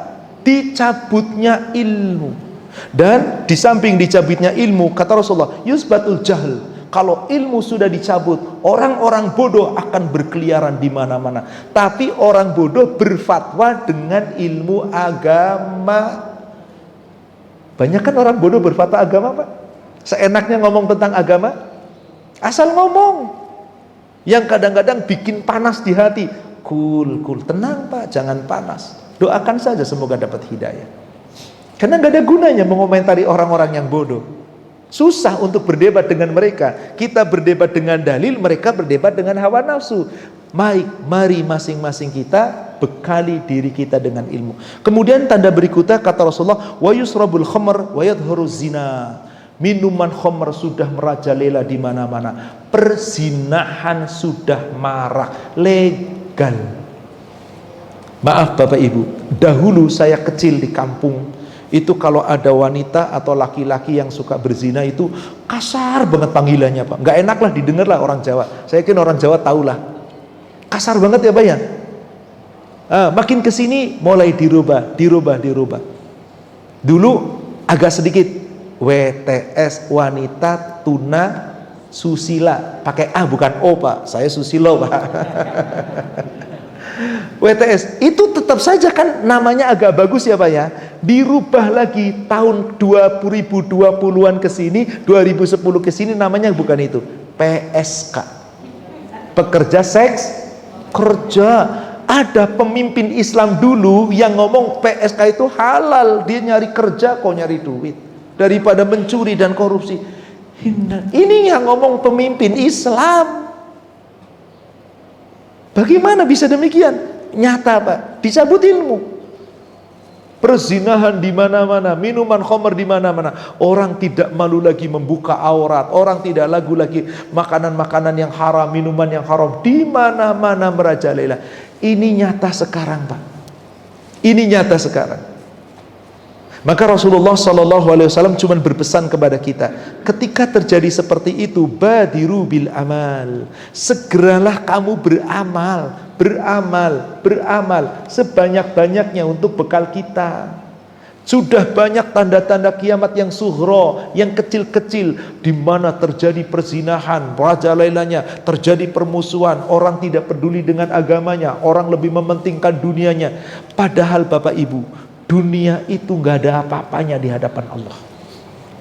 dicabutnya ilmu. Dan di samping dicabutnya ilmu, kata Rasulullah, yusbatul jahl, kalau ilmu sudah dicabut, orang-orang bodoh akan berkeliaran di mana-mana. Tapi orang bodoh berfatwa dengan ilmu agama. Banyak kan orang bodoh berfatwa agama Pak, seenaknya ngomong tentang agama, asal ngomong, yang kadang-kadang bikin panas di hati. Cool, tenang Pak, jangan panas, doakan saja semoga dapat hidayah. Karena nggak ada gunanya mengomentari orang-orang yang bodoh. Susah untuk berdebat dengan mereka. Kita berdebat dengan dalil, mereka berdebat dengan hawa nafsu. Mari masing-masing kita bekali diri kita dengan ilmu. Kemudian tanda berikutnya kata Rasulullah, wa yusrabul khamr wa yadhharu zina. Minuman khamr sudah merajalela di mana-mana. Perzinahan sudah marak, legal. Maaf Bapak Ibu, dahulu saya kecil di kampung, itu kalau ada wanita atau laki-laki yang suka berzina itu kasar banget panggilannya Pak. Nggak enak lah didengar lah orang Jawa. Saya yakin orang Jawa tahulah. Kasar banget ya Pak ya. Makin kesini mulai dirubah. Dulu agak sedikit WTS, wanita tuna susila, pakai A bukan O Pak. Saya susilo Pak. WTS itu tetap saja kan namanya agak bagus ya Pak ya. Dirubah lagi tahun 2020-an ke sini, 2010 ke sini namanya bukan itu, PSK. Pekerja seks kerja. Ada pemimpin Islam dulu yang ngomong PSK itu halal, dia nyari kerja kok nyari duit daripada mencuri dan korupsi. Ini yang ngomong pemimpin Islam. Bagaimana bisa demikian? Nyata Pak, dicabut ilmu. Perzinahan di mana-mana, minuman khamr di mana-mana. Orang tidak malu lagi membuka aurat, orang tidak lagu lagi makanan-makanan yang haram, minuman yang haram di mana-mana merajalela. Ini nyata sekarang Pak. Ini nyata sekarang. Maka Rasulullah SAW cuma berpesan kepada kita, ketika terjadi seperti itu, badiru bil amal, segeralah kamu beramal sebanyak-banyaknya untuk bekal kita. Sudah banyak tanda-tanda kiamat yang sughra, yang kecil-kecil, di mana terjadi perzinahan, merajalelanya, terjadi permusuhan, orang tidak peduli dengan agamanya, orang lebih mementingkan dunianya. Padahal Bapak Ibu, dunia itu nggak ada apa-apanya di hadapan Allah.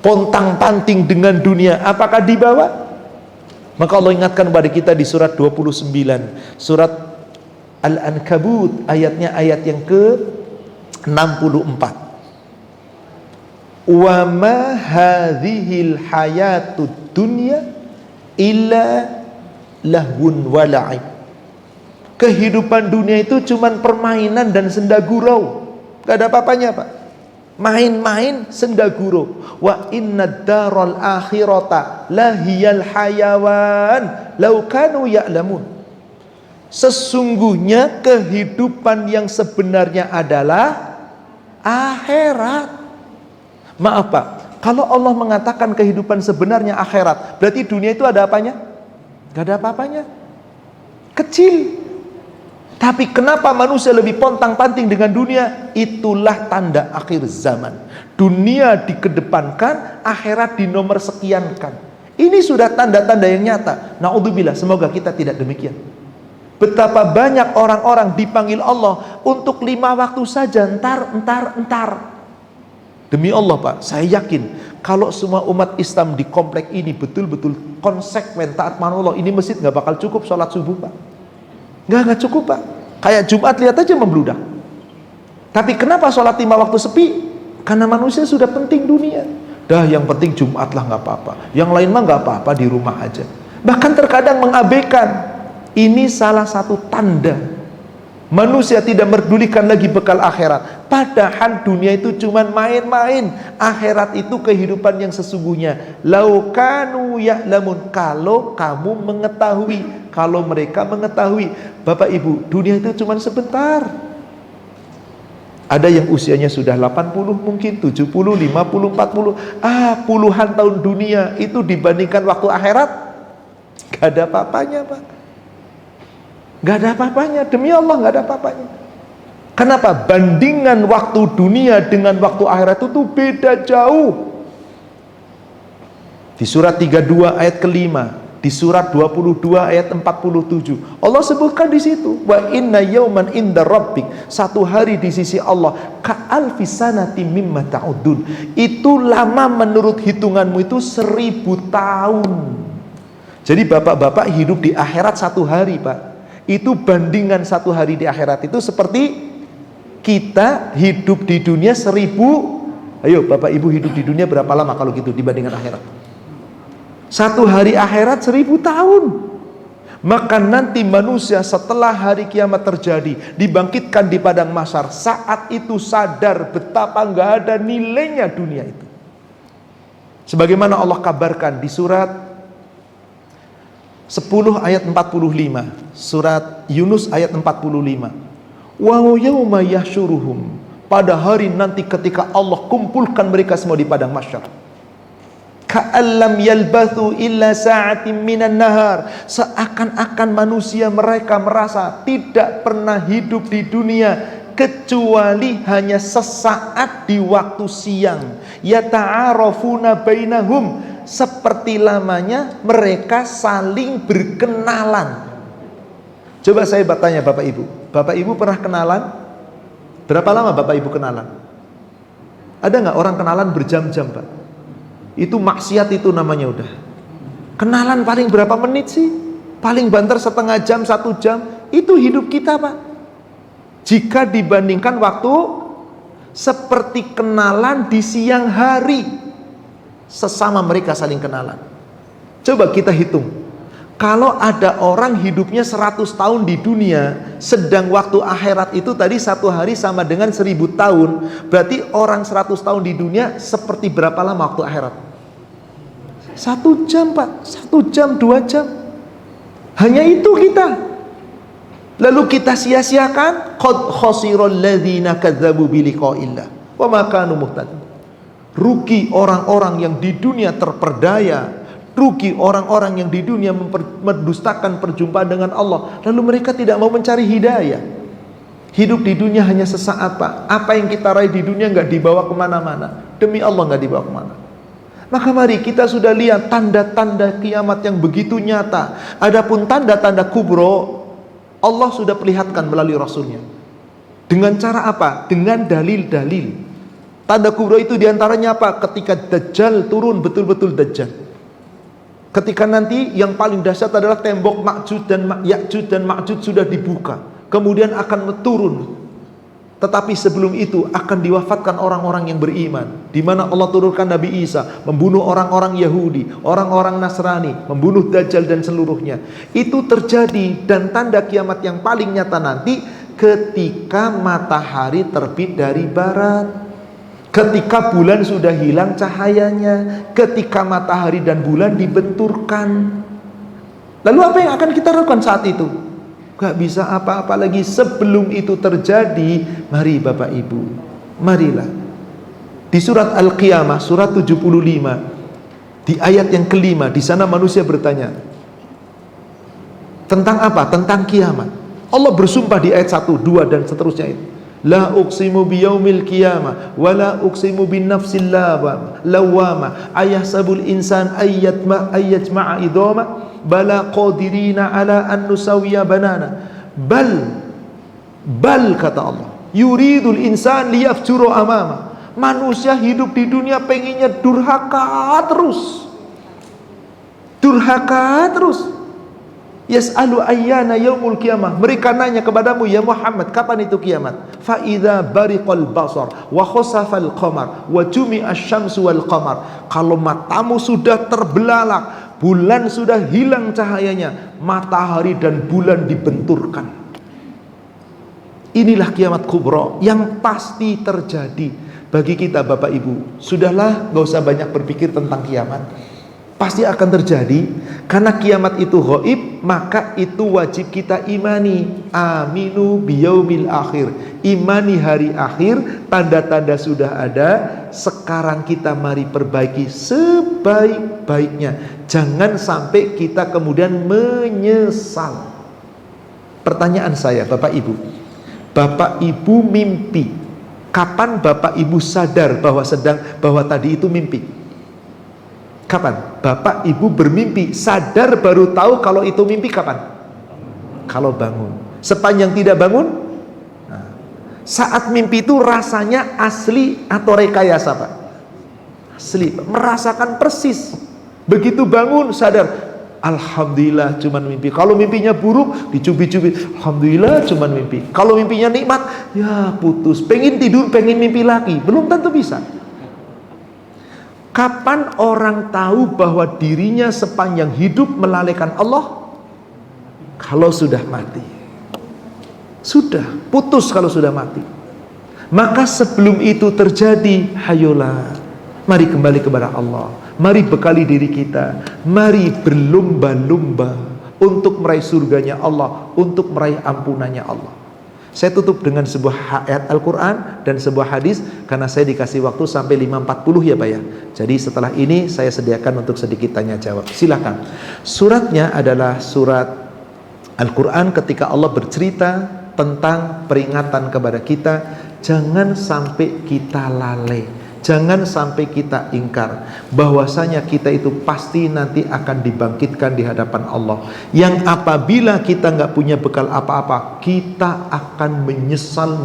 Pontang-panting dengan dunia, apakah dibawa? Maka Allah ingatkan kepada kita di surat 29, surat Al-Ankabut, ayatnya ayat yang ke-64. Wa ma hadhil hayatud dunya illa lahwun wa la'ib. Kehidupan dunia itu cuman permainan dan senda gurau. Gak ada apa-apanya Pak. Main-main senda gurau. Wa inna daral akhirata lahiyal hayawan law kanu ya'lamun. Sesungguhnya kehidupan yang sebenarnya adalah akhirat. Maaf Pak, kalau Allah mengatakan kehidupan sebenarnya akhirat, berarti dunia itu ada apanya? Gak ada apa-apanya. Kecil. Tapi kenapa manusia lebih pontang-panting dengan dunia? Itulah tanda akhir zaman. Dunia dikedepankan, akhirat dinomor sekiankan. Ini sudah tanda-tanda yang nyata. Na'udzubillah, semoga kita tidak demikian. Betapa banyak orang-orang dipanggil Allah untuk 5 waktu saja, entar. Demi Allah Pak, saya yakin kalau semua umat Islam di komplek ini betul-betul konsekuen taat manullah, ini masjid nggak bakal cukup sholat subuh Pak. Nggak cukup Pak. Kayak Jumat lihat aja membludak. Tapi kenapa sholat 5 waktu sepi? Karena manusia sudah penting dunia. Dah yang penting Jumat lah nggak apa-apa. Yang lain mah nggak apa-apa, di rumah aja. Bahkan terkadang mengabaikan. Ini salah satu tanda manusia tidak merdulikan lagi bekal akhirat. Padahal dunia itu cuma main-main. Akhirat itu kehidupan yang sesungguhnya. Lau kanu ya'lamun, kalau kamu mengetahui, kalau mereka mengetahui. Bapak Ibu, dunia itu cuma sebentar. Ada yang usianya sudah 80 mungkin, 70, 50, 40. Puluhan tahun dunia itu dibandingkan waktu akhirat, gak ada apa-apanya, Pak. Gak ada apa-apanya, demi Allah gak ada apa-apanya. Kenapa? Bandingan waktu dunia dengan waktu akhirat itu beda jauh. Di surat 32 ayat ke-5, di surat 22 ayat 47, Allah sebutkan di situ, wa inna yauman inda rabbik, satu hari di sisi Allah ka alfi sanati mimma ta'udun, itu lama menurut hitunganmu itu 1000 tahun. Jadi bapak-bapak hidup di akhirat satu hari, Pak. Itu bandingan satu hari di akhirat itu seperti kita hidup di dunia 1000. Ayo Bapak Ibu hidup di dunia berapa lama kalau gitu dibandingkan akhirat? Satu hari akhirat 1000 tahun. Maka nanti manusia setelah hari kiamat terjadi, dibangkitkan di padang mahsyar, saat itu sadar betapa gak ada nilainya dunia itu. Sebagaimana Allah kabarkan di surat 10 ayat 45, surat Yunus ayat 45. Wa yauma yahsyuruhum, pada hari nanti ketika Allah kumpulkan mereka semua di padang mahsyar. Ka'allam yalbathu illa sa'atin minan nahar, seakan-akan manusia mereka merasa tidak pernah hidup di dunia kecuali hanya sesaat di waktu siang. Yata'arafuna bainahum, seperti lamanya mereka saling berkenalan. Coba saya bertanya Bapak Ibu, Bapak Ibu pernah kenalan? Berapa lama Bapak Ibu kenalan? Ada nggak orang kenalan berjam-jam, Pak? Itu maksiat itu namanya udah. Kenalan paling berapa menit sih? Paling banter setengah jam, 1 jam. Itu hidup kita, Pak. Jika dibandingkan waktu seperti kenalan di siang hari, sesama mereka saling kenalan. Coba kita hitung. Kalau ada orang hidupnya 100 tahun di dunia, sedang waktu akhirat itu tadi satu hari sama dengan 1000 tahun, berarti orang 100 tahun di dunia seperti berapa lama waktu akhirat? 1 jam, Pak. 1 jam, 2 jam. Hanya itu kita. Lalu kita sia-siakan. Qad khasiral ladzina kadzdzabu bi liqa'illah wa ma kanu muhtadin. Rugi orang-orang yang di dunia terperdaya. Rugi orang-orang yang di dunia mendustakan perjumpaan dengan Allah, lalu mereka tidak mau mencari hidayah. Hidup di dunia hanya sesaat, Pak. Apa yang kita raih di dunia nggak dibawa kemana-mana. Demi Allah nggak dibawa kemana. Maka mari kita sudah lihat tanda-tanda kiamat yang begitu nyata. Adapun tanda-tanda kubro, Allah sudah perlihatkan melalui Rasulnya. Dengan cara apa? Dengan dalil-dalil. Tanda kubro itu diantaranya apa? Ketika Dajjal turun, betul-betul Dajjal. Ketika nanti yang paling dahsyat adalah tembok Ya'juj dan Ma'juj sudah dibuka, kemudian akan turun. Tetapi sebelum itu akan diwafatkan orang-orang yang beriman, di mana Allah turunkan Nabi Isa, membunuh orang-orang Yahudi, orang-orang Nasrani, membunuh Dajjal dan seluruhnya. Itu terjadi, dan tanda kiamat yang paling nyata nanti ketika matahari terbit dari barat. Ketika bulan sudah hilang cahayanya, ketika matahari dan bulan dibenturkan. Lalu apa yang akan kita lakukan saat itu? Gak bisa apa-apa lagi. Sebelum itu terjadi, mari Bapak Ibu, marilah. Di surat Al-Qiyamah, surat 75, di ayat yang kelima, di sana manusia bertanya tentang apa? Tentang kiamat. Allah bersumpah di ayat 1, 2 dan seterusnya itu. La uqsimu biyaumil qiyamah wa la uqsimu bin nafsil lawwama ayahsabul insan ayyajma'a idama bala qadirina ala an nusawiya banana bal kata Allah yuridul insan liyafjuru amama. Manusia hidup di dunia pengennya durhaka terus. Yas'alu ayyana yaumul qiyamah. Mereka nanya kepadamu ya Muhammad, kapan itu kiamat? Fa idza bariqal basar wa khasafal qamar wa jumi'asy syamsu wal qamar. Kalau matamu sudah terbelalak, bulan sudah hilang cahayanya, matahari dan bulan dibenturkan. Inilah kiamat kubra yang pasti terjadi bagi kita Bapak Ibu. Sudahlah, gak usah banyak berpikir tentang kiamat. Pasti akan terjadi, karena kiamat itu ghaib, maka itu wajib kita imani. Aminu biyaumil akhir, imani hari akhir, tanda-tanda sudah ada. Sekarang kita mari perbaiki sebaik-baiknya. Jangan sampai kita kemudian menyesal. Pertanyaan saya Bapak Ibu mimpi. Kapan Bapak Ibu sadar bahwa tadi itu mimpi? Kapan? Bapak Ibu bermimpi, sadar baru tahu kalau itu mimpi kapan? Kalau bangun. Sepanjang tidak bangun? Nah, saat mimpi itu rasanya asli atau rekayasa Pak? Asli, merasakan persis. Begitu bangun sadar, alhamdulillah cuman mimpi. Kalau mimpinya buruk, dicubit-cubit, alhamdulillah cuman mimpi. Kalau mimpinya nikmat, ya putus, pengen tidur, pengen mimpi lagi. Belum tentu bisa. Kapan orang tahu bahwa dirinya sepanjang hidup melalaikan Allah? Kalau sudah mati. Sudah, putus kalau sudah mati. Maka sebelum itu terjadi, hayolah, mari kembali kepada Allah. Mari bekali diri kita. Mari berlomba-lomba untuk meraih surganya Allah, untuk meraih ampunannya Allah. Saya tutup dengan sebuah ayat Al-Quran dan sebuah hadis, karena saya dikasih waktu sampai 5.40 ya Pak ya. Jadi setelah ini saya sediakan untuk sedikit tanya jawab. Silakan. Suratnya adalah surat Al-Quran ketika Allah bercerita tentang peringatan kepada kita, jangan sampai kita lalai, jangan sampai kita ingkar bahwasanya kita itu pasti nanti akan dibangkitkan di hadapan Allah, yang apabila kita nggak punya bekal apa-apa, kita akan menyesal.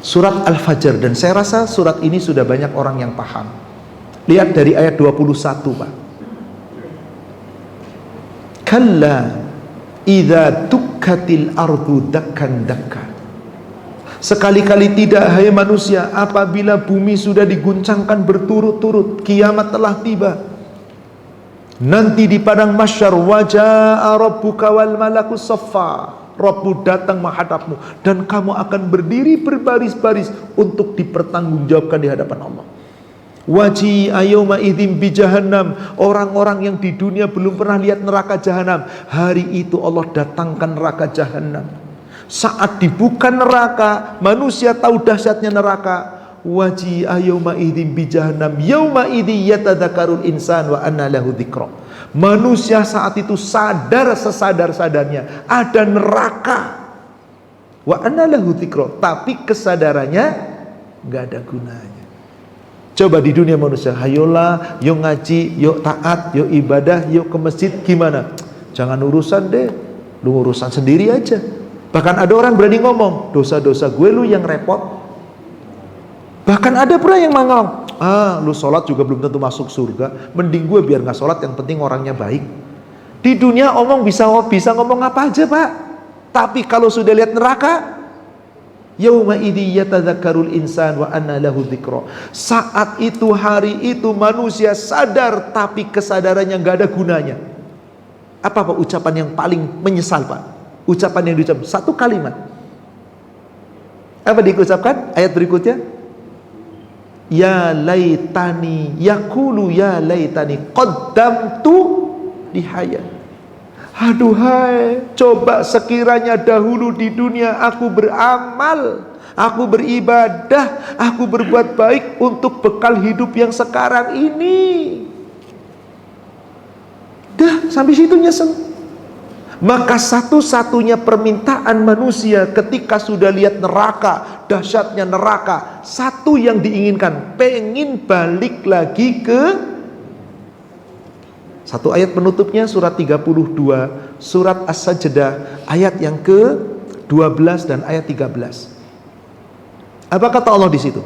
Surat Al-Fajr, dan saya rasa surat ini sudah banyak orang yang paham. Lihat dari ayat 21 Pak. Kalla idza dukkatil ardu dakkan dakkan. Sekali-kali tidak, hai manusia, apabila bumi sudah diguncangkan berturut-turut, kiamat telah tiba. Nanti di padang mahsyar, waja'a rabbuka wal malaku saffa. Rabbu datang menghadapmu dan kamu akan berdiri berbaris-baris untuk dipertanggungjawabkan di hadapan Allah. Waji'a yawma idzin bi jahannam. Orang-orang yang di dunia belum pernah lihat neraka jahanam, hari itu Allah datangkan neraka jahanam. Saat dibuka neraka, manusia tahu dahsyatnya neraka. Waji'a yawma idzin bi jahannam yauma idzi yatadzakarul insan wa anna lahu dzikra. Manusia saat itu sadar sesadar-sadarnya ada neraka. Wa anna lahu dzikra, tapi kesadarannya enggak ada gunanya. Coba di dunia manusia, hayolah, yuk ngaji, yuk taat, yuk ibadah, yuk ke masjid, gimana? Jangan urusan deh, lu urusan sendiri aja. Bahkan ada orang berani ngomong, dosa-dosa gue lu yang repot. Bahkan ada pula yang ngomong, lu sholat juga belum tentu masuk surga, mending gue biar gak sholat, yang penting orangnya baik. Di dunia omong bisa ngomong apa aja Pak, tapi kalau sudah lihat neraka, yauma idzi yatadzakkarul insan wa anna lahu dzikra. Saat itu, hari itu manusia sadar, tapi kesadarannya gak ada gunanya. Apa Pak ucapan yang paling menyesal Pak? Ucapan yang diucapkan satu kalimat. Apa diucapkan? Ayat berikutnya, ya laitani, yaqulu ya laitani qaddamtu lihaya. Aduhai, coba sekiranya dahulu di dunia aku beramal, aku beribadah, aku berbuat baik untuk bekal hidup yang sekarang ini. Dah sampai situ nyesel. Maka satu-satunya permintaan manusia ketika sudah lihat neraka, dahsyatnya neraka, satu yang diinginkan, pengen balik lagi ke satu ayat penutupnya, surat 32, surat As-Sajdah, ayat yang ke-12 dan ayat 13. Apa kata Allah di situ?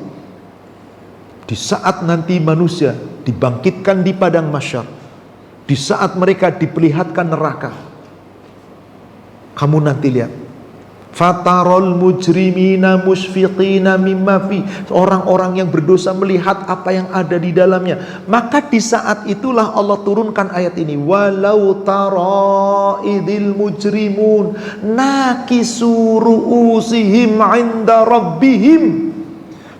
Di saat nanti manusia dibangkitkan di padang mahsyar, Di saat mereka diperlihatkan neraka, kamu nanti lihat, fatarol mujrimina musfiqina mimma fi, orang-orang yang berdosa melihat apa yang ada di dalamnya. Maka di saat itulah Allah turunkan ayat ini, walau tara idil mujrimun nakisu ru'usihim 'inda rabbihim.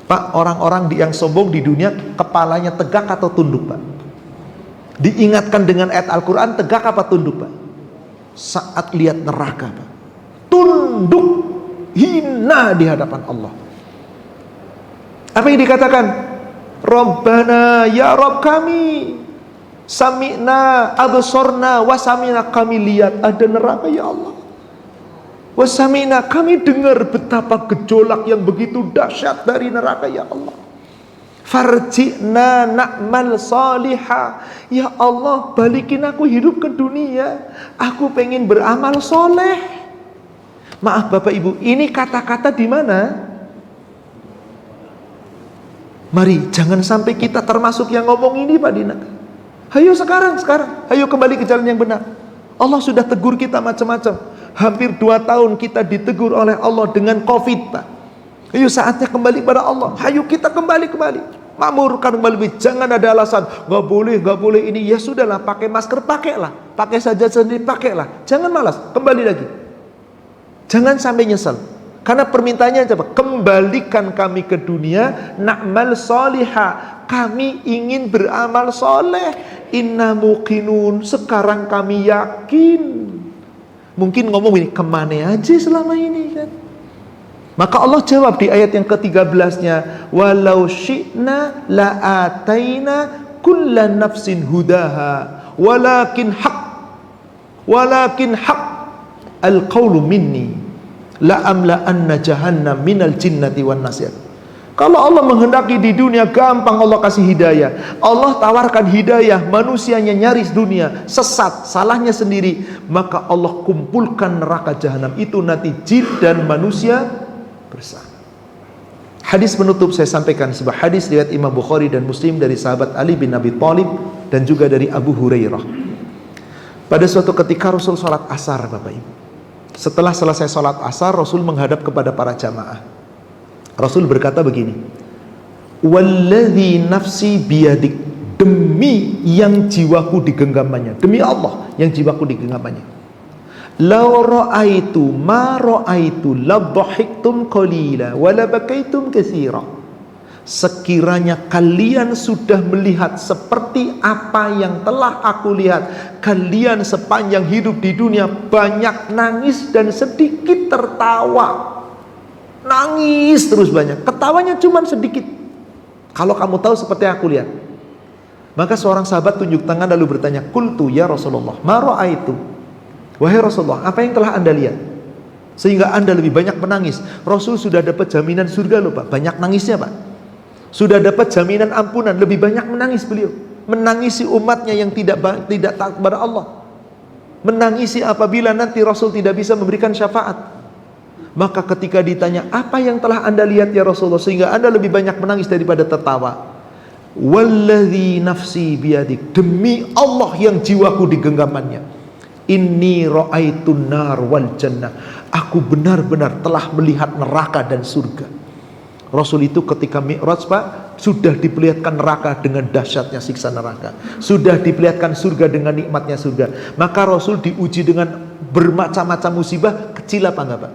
Pak, orang-orang yang sombong di dunia kepalanya tegak atau tunduk, Pak? Diingatkan dengan ayat Al-Quran, tegak apa tunduk, Pak? Saat lihat neraka, Pak, tunduk, hina di hadapan Allah. Apa yang dikatakan? Rabbana, ya Rabb kami, sami'na absorna wasamina, kami lihat ada neraka ya Allah, wasamina, kami dengar betapa gejolak yang begitu dahsyat dari neraka ya Allah. Farji'na na'mal salihah, ya Allah balikin aku hidup ke dunia, aku pengen beramal soleh. Maaf Bapak Ibu, ini kata-kata di mana? Mari jangan sampai kita termasuk yang ngomong ini Pak Dina. Hayo sekarang, hayo kembali ke jalan yang benar. Allah sudah tegur kita macam-macam. Hampir 2 tahun kita ditegur oleh Allah dengan COVID, Pak. Ayo saatnya kembali pada Allah. Hayo kita kembali. Makmurkan kembali. Jangan ada alasan, nggak boleh ini. Ya sudahlah, pakai masker pakailah, pakai saja sendiri pakailah. Jangan malas, kembali lagi. Jangan sampai nyesal. Karena permintaannya apa? Kembalikan kami ke dunia, na'mal solihah. Kami ingin beramal soleh. Inna muqinun. Sekarang kami yakin. Mungkin ngomong ini, kemana aja selama ini kan? Maka Allah jawab di ayat yang ke-13-nya, walau syi'na la'ataina kullan nafsin hudaha walakin haq al-qawlu minni la'amla'anna jahannam minal jinnati wan nasir. Kalau Allah menghendaki di dunia gampang Allah kasih hidayah. Allah tawarkan hidayah, manusianya nyaris dunia, sesat, salahnya sendiri. Maka Allah kumpulkan neraka jahanam itu nanti jin dan manusia bersama. Hadis penutup saya sampaikan sebuah hadis riwayat Imam Bukhari dan Muslim dari sahabat Ali bin Abi Thalib dan juga dari Abu Hurairah. Pada suatu ketika Rasul sholat asar, Bapak Ibu. Setelah selesai sholat asar, Rasul menghadap kepada para jamaah. Rasul berkata begini, walladzi nafsi biyadik, demi yang jiwaku digenggamannya, demi Allah yang jiwaku digenggamannya, law ra'aitu ma ra'aitu ladhahiktum qalila wa labakaitum katsira. Sekiranya kalian sudah melihat seperti apa yang telah aku lihat, kalian sepanjang hidup di dunia banyak nangis dan sedikit tertawa. Nangis terus banyak, ketawanya cuma sedikit. Kalau kamu tahu seperti yang aku lihat. Maka seorang sahabat tunjuk tangan lalu bertanya, qultu ya Rasulullah ma ra'aitu. Wahai Rasulullah, apa yang telah Anda lihat sehingga Anda lebih banyak menangis? Rasul sudah dapat jaminan surga loh Pak, banyak nangisnya Pak. Sudah dapat jaminan ampunan, lebih banyak menangis beliau. Menangisi umatnya yang tidak taat kepada Allah. Menangisi apabila nanti Rasul tidak bisa memberikan syafaat. Maka ketika ditanya, apa yang telah Anda lihat ya Rasulullah sehingga Anda lebih banyak menangis daripada tertawa? Walladzi nafsi biyadik, demi Allah yang jiwaku digenggamannya, inni ra'aitun nar wal jannah, aku benar-benar telah melihat neraka dan surga. Rasul itu ketika Mi'raj Pak, sudah diperlihatkan neraka dengan dahsyatnya siksa neraka, sudah diperlihatkan surga dengan nikmatnya surga. Maka Rasul diuji dengan bermacam-macam musibah. Kecil apa enggak Pak?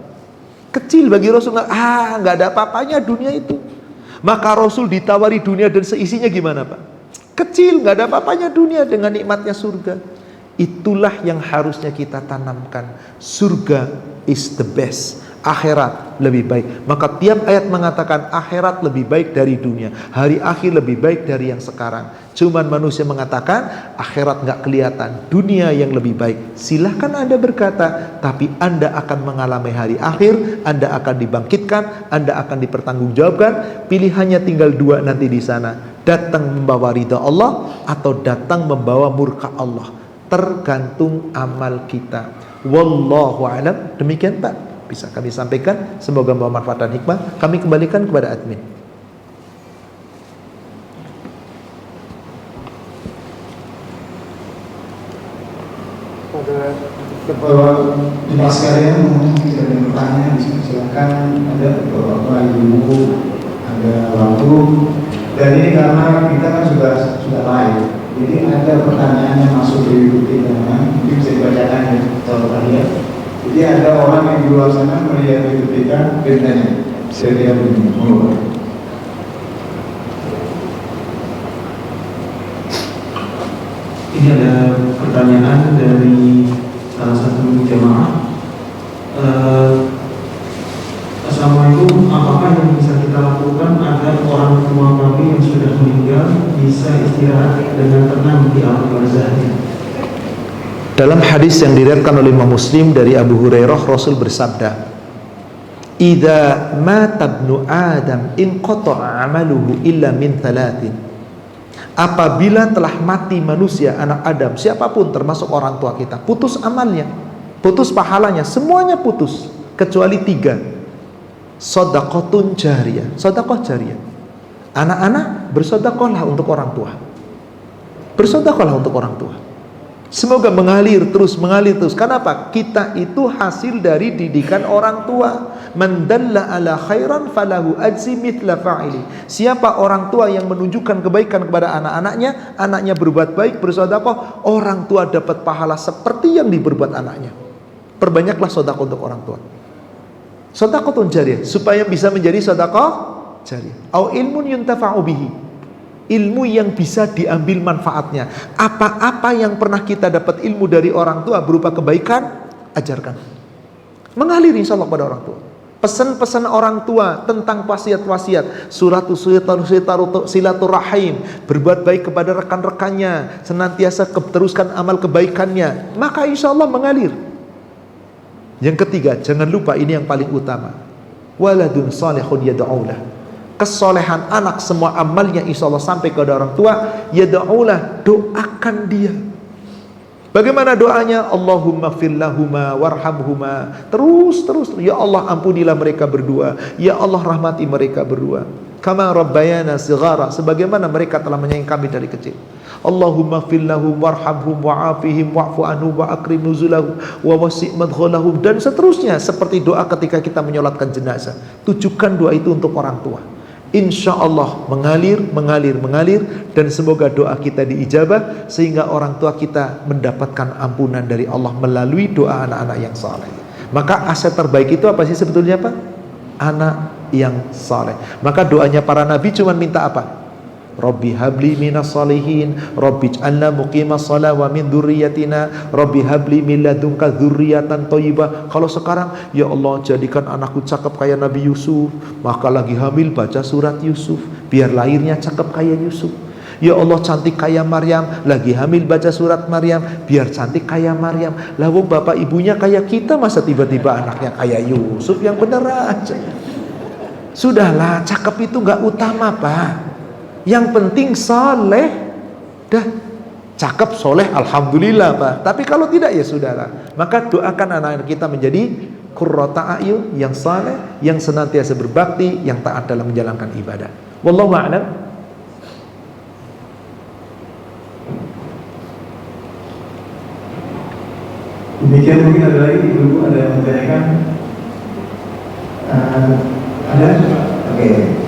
Kecil bagi Rasul, enggak ada apa-apanya dunia itu. Maka Rasul ditawari dunia dan seisinya gimana Pak? Kecil, enggak ada apa-apanya dunia dengan nikmatnya surga. Itulah yang harusnya kita tanamkan. Surga is the best, akhirat lebih baik. Maka tiap ayat mengatakan akhirat lebih baik dari dunia, hari akhir lebih baik dari yang sekarang. Cuman manusia mengatakan akhirat nggak kelihatan, dunia yang lebih baik. Silahkan Anda berkata, tapi Anda akan mengalami hari akhir, Anda akan dibangkitkan, Anda akan dipertanggungjawabkan. Pilihannya tinggal 2 nanti di sana, datang membawa ridha Allah atau datang membawa murka Allah. Tergantung amal kita. Wallahu a'lam. Demikian Pak, bisa kami sampaikan. Semoga membawa manfaat dan hikmah. Kami kembalikan kepada admin. Kalau jemaah sekalian mungkin tidak ada bertanya, bisa silakan, ada beberapa ibu, ada waktu. Dan ini karena kita kan sudah live, jadi ada pertanyaan yang masuk di YouTube kita, mungkin bisa dibacakan ya catatannya. Jadi ada orang yang di luar sana melihat YouTube kita, bertanya, saya lihat ini. Ini ada pertanyaan dari salah satu jemaah. Assalamualaikum, apakah yang bisa kita lakukan agar orang tua kami yang sudah meninggal bisa istirahat dengan tenang di alam barzahnya? Dalam hadis yang diriwayatkan oleh Imam Muslim dari Abu Hurairah, Rasul bersabda, "Idza mata ibnu Adam inqata'a 'amaluhu illa min thalathin." Apabila telah mati manusia, anak Adam, siapapun termasuk orang tua kita, putus amalnya, putus pahalanya, semuanya putus kecuali 3. Shadaqatun jariyah, sedekah jariyah. Anak-anak, bersedekahlah untuk orang tua. Bersedekahlah untuk orang tua. Semoga mengalir terus. Kenapa? Kita itu hasil dari didikan orang tua. Man dalla ala khairan falahu ajzi mithla fa'ili. Siapa orang tua yang menunjukkan kebaikan kepada anak-anaknya, anaknya berbuat baik, bersedekah, orang tua dapat pahala seperti yang diperbuat anaknya. Perbanyaklah sedekah untuk orang tua. Sedekahun jariyah, supaya bisa menjadi sedekah jariyah. Au ilmun yuntafa'u bihi. Ilmu yang bisa diambil manfaatnya. Apa-apa yang pernah kita dapat ilmu dari orang tua berupa kebaikan, ajarkan. Mengalir insyaallah pada orang tua. Pesan-pesan orang tua tentang wasiat-wasiat, silaturahim, berbuat baik kepada rekan-rekannya, senantiasa teruskan amal kebaikannya, maka insyaallah mengalir. Yang ketiga, jangan lupa ini yang paling utama. Waladun salihun yad'ulah. Kesolehan anak, semua amalnya insyaallah sampai kepada orang tua, yad'ulah, doakan dia. Bagaimana doanya? Allahumma firlahuma warhamhuma. Terus, ya Allah ampunilah mereka berdua, ya Allah rahmati mereka berdua. Kama rabbayana shighara, sebagaimana mereka telah menyayangi kami dari kecil. Allahumma firlahum warhamhum wa'afihim wa'fu anhum wa akrim nuzulahum wa wasi' madkhalahum, dan seterusnya, seperti doa ketika kita menyolatkan jenazah. Tujukan doa itu untuk orang tua. Insya Allah mengalir, dan semoga doa kita diijabah sehingga orang tua kita mendapatkan ampunan dari Allah melalui doa anak-anak yang saleh. Maka aset terbaik itu apa sih sebetulnya, Pak? Anak yang saleh. Maka doanya para nabi cuma minta apa? Rabbi habli minas salihin, Rabbi ij'alna muqimas shalah wa min dzurriyyatina, Rabbi habli min ladunka dzurriyyatan thayyibah. Kalau sekarang, ya Allah jadikan anakku cakep kayak Nabi Yusuf, maka lagi hamil baca surat Yusuf biar lahirnya cakep kayak Yusuf. Ya Allah cantik kayak Maryam, lagi hamil baca surat Maryam biar cantik kayak Maryam. Lah wong bapak ibunya kayak kita, masa tiba-tiba anaknya kayak Yusuf? Yang bener aja. Sudahlah, cakep itu nggak utama, Pak. Yang penting soleh, dah cakep soleh, alhamdulillah, Pak. Tapi kalau tidak, ya sudahlah. Maka doakan anak-anak kita menjadi qurrata a'yun, yang soleh, yang senantiasa berbakti, yang taat dalam menjalankan ibadah. Wallahu a'lam. Demikian, mungkin ada lagi ibu ada yang menanyakan. Ada? Oke.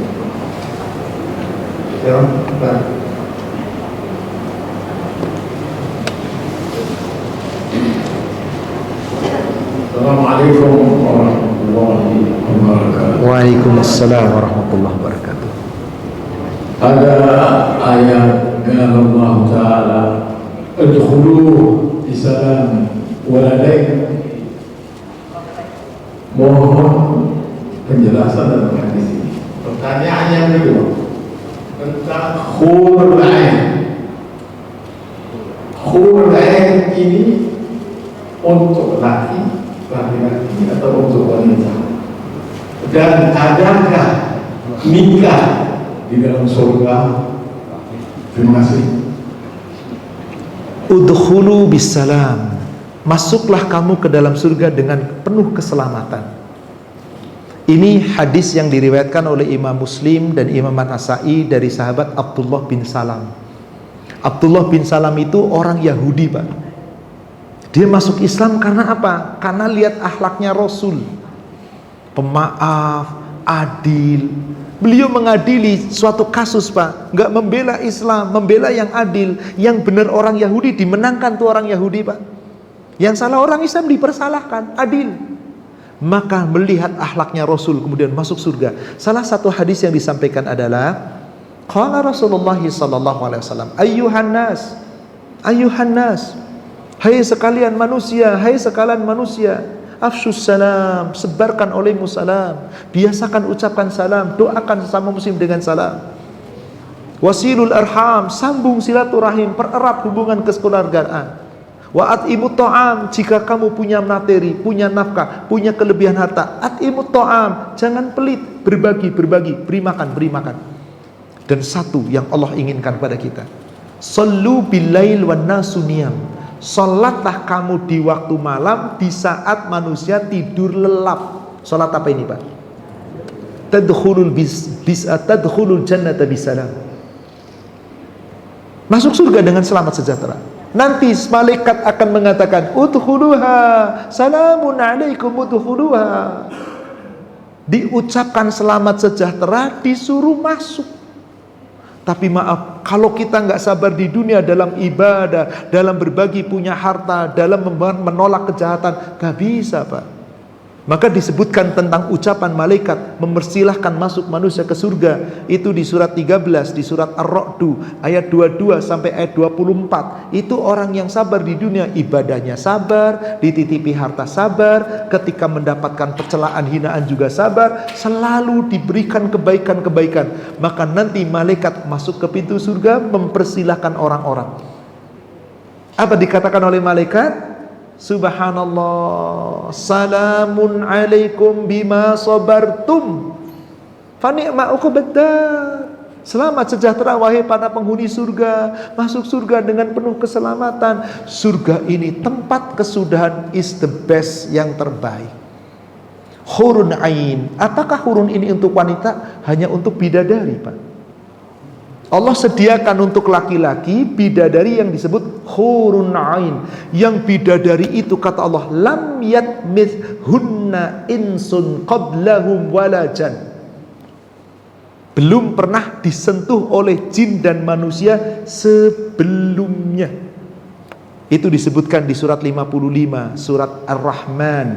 Assalamualaikum warahmatullahi wabarakatuh. Waalaikumsalam warahmatullahi wabarakatuh. Ada ayat Allah Ta'ala, Udkhulu bisalam waladain. Mohon penjelasan dalam hadis ini. Pertanyaan yang kedua tentang khurul ain. Khurul ain ini untuk laki-laki atau untuk wanita, dan adakah nikah di dalam surga? Terima kasih. Udkhulu bisalam, masuklah kamu ke dalam surga dengan penuh keselamatan. Ini hadis yang diriwayatkan oleh Imam Muslim dan Imam An-Nasa'i dari sahabat Abdullah bin Salam. Abdullah bin Salam itu orang Yahudi, Pak. Dia masuk Islam karena apa? Karena lihat akhlaknya Rasul, pemaaf, adil. Beliau mengadili suatu kasus, Pak, nggak membela Islam, membela yang adil. Yang benar orang Yahudi dimenangkan tuh orang Yahudi, Pak. Yang salah orang Islam dipersalahkan, adil. Maka melihat akhlaknya Rasul kemudian masuk surga. Salah satu hadis yang disampaikan adalah qala Rasulullah sallallahu alaihi wasallam, ayyuhan nas, hai sekalian manusia, afsyus salam, sebarkan olehmu salam, biasakan ucapkan salam, doakan sesama muslim dengan salam. Wasilul arham, sambung silaturahim, pererat hubungan kekeluargaan. Wa at'imut ta'am, jika kamu punya materi, punya nafkah, punya kelebihan harta, at'imut ta'am, jangan pelit, berbagi, beri makan. Dan satu yang Allah inginkan pada kita, sallu billail wan nasu niyam, salatlah kamu di waktu malam, di saat manusia tidur lelap. Salat apa ini, Pak? Tadkhulul jannata bisalam, masuk surga dengan selamat sejahtera. Nanti malaikat akan mengatakan udkhuluha, salamun alaikum udkhuluha. Diucapkan selamat sejahtera, disuruh masuk. Tapi maaf, kalau kita nggak sabar di dunia dalam ibadah, dalam berbagi punya harta, dalam menolak kejahatan, nggak bisa, Pak. Maka disebutkan tentang ucapan malaikat mempersilahkan masuk manusia ke surga. Itu di surat 13, di surat Ar-Ra'du ayat 22 sampai ayat 24. Itu orang yang sabar di dunia, ibadahnya sabar, dititipi harta sabar, ketika mendapatkan percelaan hinaan juga sabar, selalu diberikan kebaikan-kebaikan. Maka nanti malaikat masuk ke pintu surga mempersilahkan orang-orang. Apa dikatakan oleh malaikat? Subhanallah, salamun alaikum bima sabartum fa ni'ma uqbaddar. Selamat sejahtera wahai para penghuni surga, masuk surga dengan penuh keselamatan. Surga ini tempat kesudahan, is the best, yang terbaik. Hurun ain, apakah hurun ini untuk wanita? Hanya untuk bidadari, Pak. Allah sediakan untuk laki-laki bidadari yang disebut hurun ain. Yang bidadari itu kata Allah, lam yatmithunna insun qablahum wala jan, belum pernah disentuh oleh jin dan manusia sebelumnya. Itu disebutkan di surat 55, surat Ar-Rahman,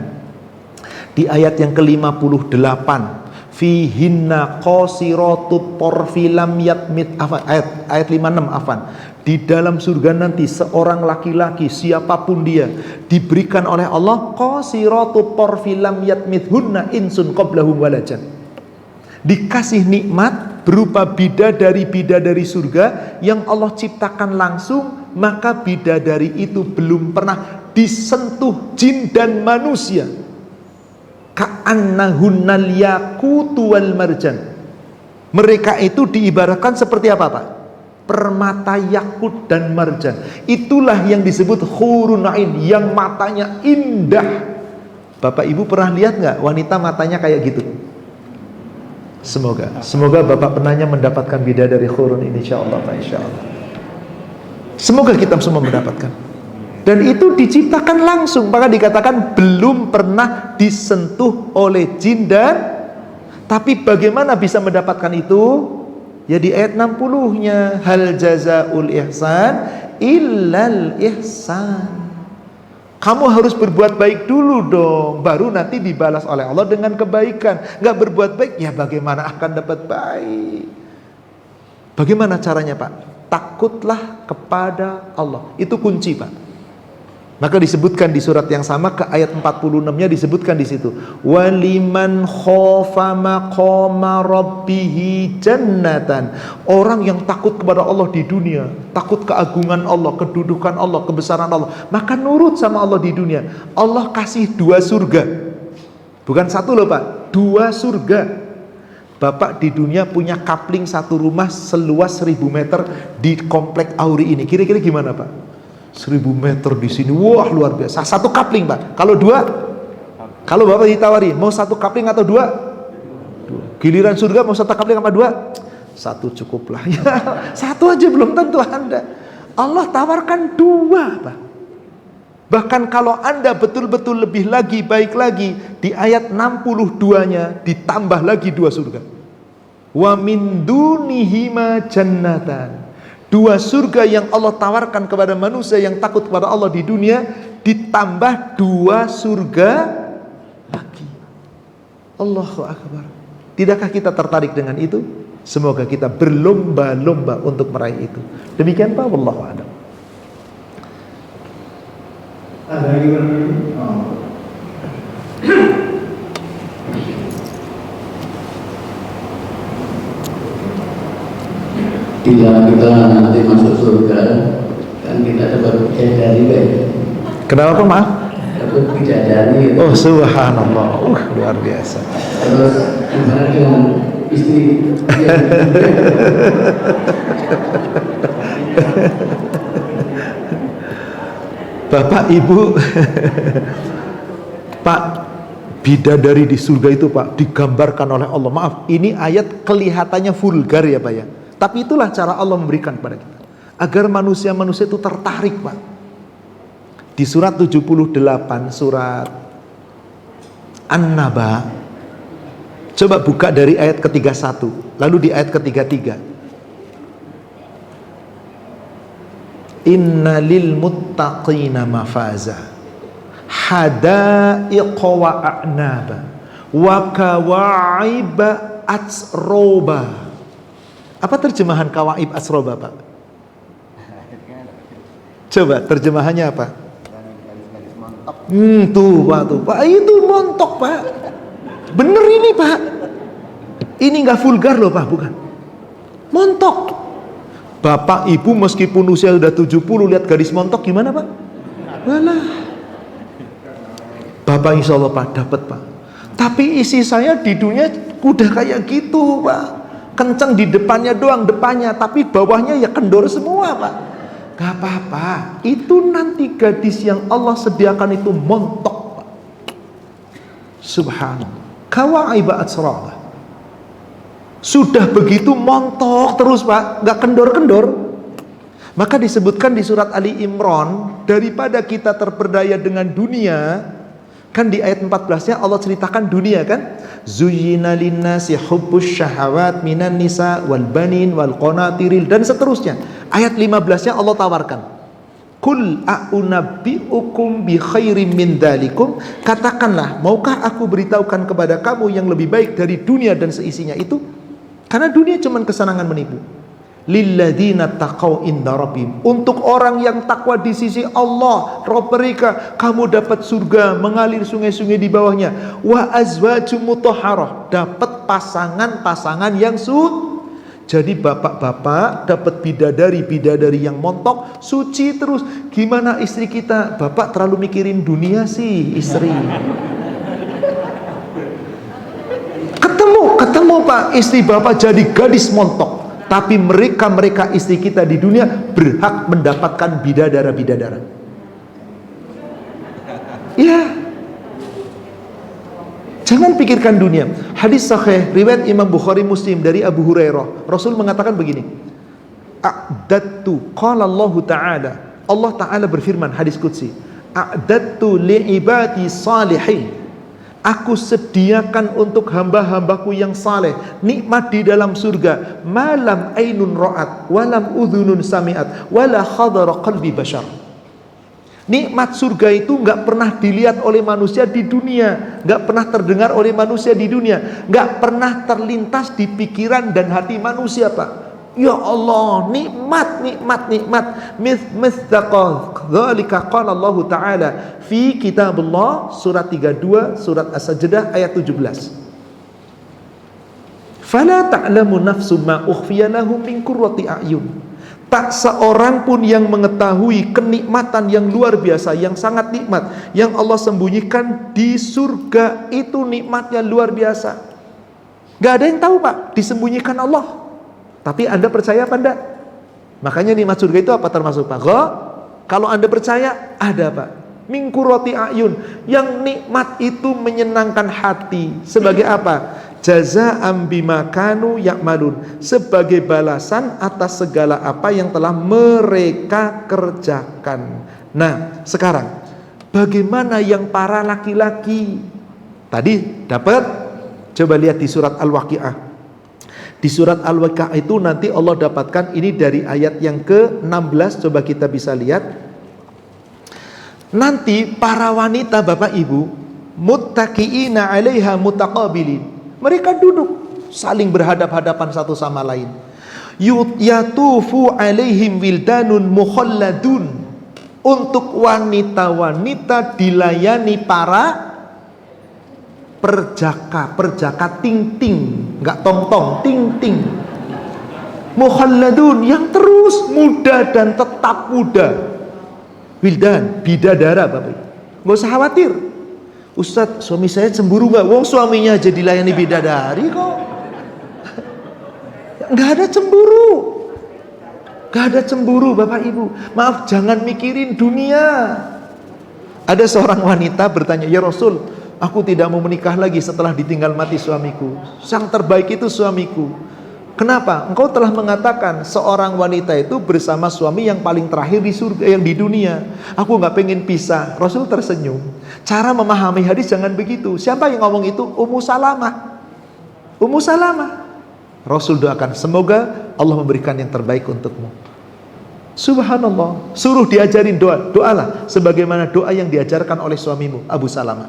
di ayat yang ke-58. Fihinna qasiratut tarfi lam yatmit, ayat 56, di dalam surga nanti seorang laki-laki siapapun dia diberikan oleh Allah qasiratut tarfi lam yatmithunna insun qablahum walajan, dikasih nikmat berupa bidadari surga yang Allah ciptakan langsung. Maka bidadari itu belum pernah disentuh jin dan manusia. Ka'annahunnal yaqutu wal marjan, mereka itu diibaratkan seperti apa, Pak? Permata yakut dan marjan. Itulah yang disebut hurun ain, yang matanya indah. Bapak Ibu pernah lihat nggak wanita matanya kayak gitu? Semoga Bapak penanya mendapatkan bidadari hurun ini, insyaallah, Pak, insyaallah. Semoga kita semua mendapatkan. Dan itu diciptakan langsung, maka dikatakan belum pernah disentuh oleh jin dan. Tapi bagaimana bisa mendapatkan itu? Ya di ayat 60-nya, hal jazaul ihsan illal ihsan. Kamu harus berbuat baik dulu dong, baru nanti dibalas oleh Allah dengan kebaikan. Gak berbuat baik, ya bagaimana akan dapat baik? Bagaimana caranya, Pak? Takutlah kepada Allah. Itu kunci, Pak. Maka disebutkan di surat yang sama ke ayat 46-nya disebutkan di situ. Waliman khofa maqama rabbih jannatan. Orang yang takut kepada Allah di dunia, takut keagungan Allah, kedudukan Allah, kebesaran Allah, maka nurut sama Allah di dunia. Allah kasih 2 surga. Bukan 1 loh, Pak, 2 surga. Bapak di dunia punya kapling 1 rumah seluas 1000 meter di komplek Auri ini. Kira-kira gimana, Pak? 1000 meter di sini, wah luar biasa. 1 kapling, Pak. Kalau 2, kalau Bapak ditawari mau 1 kapling atau 2? Giliran surga mau 1 kapling apa 2? 1 cukuplah. Ya, 1 aja belum tentu Anda. Allah tawarkan 2, Pak. Bahkan kalau Anda betul-betul lebih lagi, baik lagi, di ayat 62-nya ditambah lagi 2 surga. Wa min dunihima jannatan. 2 surga yang Allah tawarkan kepada manusia yang takut kepada Allah di dunia, ditambah 2 surga lagi. Allahu Akbar. Tidakkah kita tertarik dengan itu? Semoga kita berlomba-lomba untuk meraih itu. Demikian Pak, wallahu a'lam. Ada lagi Bila kita nanti masuk surga, kan kita dapat bidadari, baik. Kenapa Pak, maaf? Dapat bidadari. Oh subhanallah, luar biasa. Terus gimana dengan istri? Bapak Ibu, Pak, bidadari di surga itu Pak digambarkan oleh Allah. Maaf, ini ayat kelihatannya vulgar ya Pak ya. Tapi itulah cara Allah memberikan kepada kita, agar manusia-manusia itu tertarik Pak. Di surat 78, surat An-Naba, coba buka dari ayat ke-31, lalu di ayat ke-33. Inna lil muttaqina mafaza hadaiqa wa a'naba wa kawa'iba atsroba. Apa terjemahan kawaib atsroba Pak? Coba terjemahannya apa? Tuh Pak, itu montok Pak. Bener ini Pak. Ini gak vulgar loh Pak, bukan. Montok. Bapak Ibu meskipun usia sudah 70 lihat garis montok gimana Pak? Walah. Bapak insya Allah Pak dapat Pak. Tapi isi saya di dunia udah kayak gitu Pak. Kenceng di depannya doang, depannya, tapi bawahnya ya kendor semua Pak. Gak apa-apa. Itu nanti gadis yang Allah sediakan itu montok Pak. Subhanallah. Kawaiba atsraba. Sudah begitu montok terus Pak, gak kendor-kendor. Maka disebutkan di surat Ali Imran, daripada kita terperdaya dengan dunia, kan di ayat 14-nya Allah ceritakan dunia kan, zuyyina linnasi hubbus syahawat minan nisa wal banin wal qanatiril, dan seterusnya. Ayat 15-nya Allah tawarkan, Kul a'unabbi'ukum bi khairim min dzalikum, katakanlah, maukah aku beritahukan kepada kamu yang lebih baik dari dunia dan seisinya itu? Karena dunia cuma kesenangan menipu. Lilladzina taqau inda rabbihim, untuk orang yang takwa di sisi Allah Rabb mereka, kamu dapat surga mengalir sungai-sungai di bawahnya. Wa azwajum mutahharah, dapat pasangan-pasangan yang Jadi bapak-bapak dapat bidadari-bidadari yang montok, suci terus. Gimana istri kita? Bapak terlalu mikirin dunia sih istri. Ketemu Pak, istri Bapak jadi gadis montok. Tapi mereka istri kita di dunia berhak mendapatkan bidadara-bidadara. Ya. Jangan pikirkan dunia. Hadis sahih riwayat Imam Bukhari Muslim dari Abu Hurairah. Rasul mengatakan begini. A'dadtu, qala Allah Ta'ala. Allah Ta'ala berfirman, hadis qudsi. A'dadtu li'ibadi salihin. Aku sediakan untuk hamba-hambaku yang saleh nikmat di dalam surga, malam ainun ra'at walam udhunun sami'at wala khadara qalbi bashar. Nikmat surga itu nggak pernah dilihat oleh manusia di dunia, nggak pernah terdengar oleh manusia di dunia, nggak pernah terlintas di pikiran dan hati manusia Pak. Ya Allah, nikmat. Dzalika qala Allah Ta'ala fi kitabullah, surat 32 surat As-Sajdah ayat 17. Fala ta'lamu nafsum ma ukhfiya lahum min qurrati a'yun. Tak seorang pun yang mengetahui kenikmatan yang luar biasa, yang sangat nikmat yang Allah sembunyikan di surga. Itu nikmatnya luar biasa. Gak ada yang tahu Pak, disembunyikan Allah. Tapi Anda percaya apa enggak? Makanya nikmat surga itu apa termasuk Pak? Kalau Anda percaya, ada Pak. Min qurrati a'yun, yang nikmat itu menyenangkan hati. Sebagai apa? Jazaa'an bima kanu ya'malun, sebagai balasan atas segala apa yang telah mereka kerjakan. Nah, sekarang Bagaimana yang para laki-laki? Tadi dapat? Coba lihat di surat Al-Waqi'ah. Di surat Al-Waqi'ah itu nanti Allah dapatkan ini dari ayat yang ke-16. Coba kita bisa lihat. Nanti para wanita Bapak Ibu, muttaqiina 'alaiha mutaqabilin. Mereka duduk saling berhadap-hadapan satu sama lain. Yatufu 'alaihim wildanun mukhalladun. Untuk wanita-wanita dilayani para perjaka ting-ting, enggak tong-tong, ting-ting. Mukhalladun, yang terus muda dan tetap muda. Wildan, bidadara Bapak. Enggak usah khawatir. Ustadz, suami saya cemburu enggak? Wong suaminya aja dilayani bidadari kok. Enggak ada cemburu. Gak ada cemburu Bapak Ibu. Maaf, jangan mikirin dunia. Ada seorang wanita bertanya, ya Rasul, aku tidak mau menikah lagi setelah ditinggal mati suamiku. Yang terbaik itu suamiku. Kenapa? Engkau telah mengatakan seorang wanita itu bersama suami yang paling terakhir di surga, yang di dunia. Aku gak pengen pisah. Rasul tersenyum. Cara memahami hadis jangan begitu. Siapa yang ngomong itu? Ummu Salamah. Ummu Salamah. Rasul doakan, semoga Allah memberikan yang terbaik untukmu. Subhanallah. Suruh diajarin doa. Doalah sebagaimana doa yang diajarkan oleh suamimu, Abu Salamah.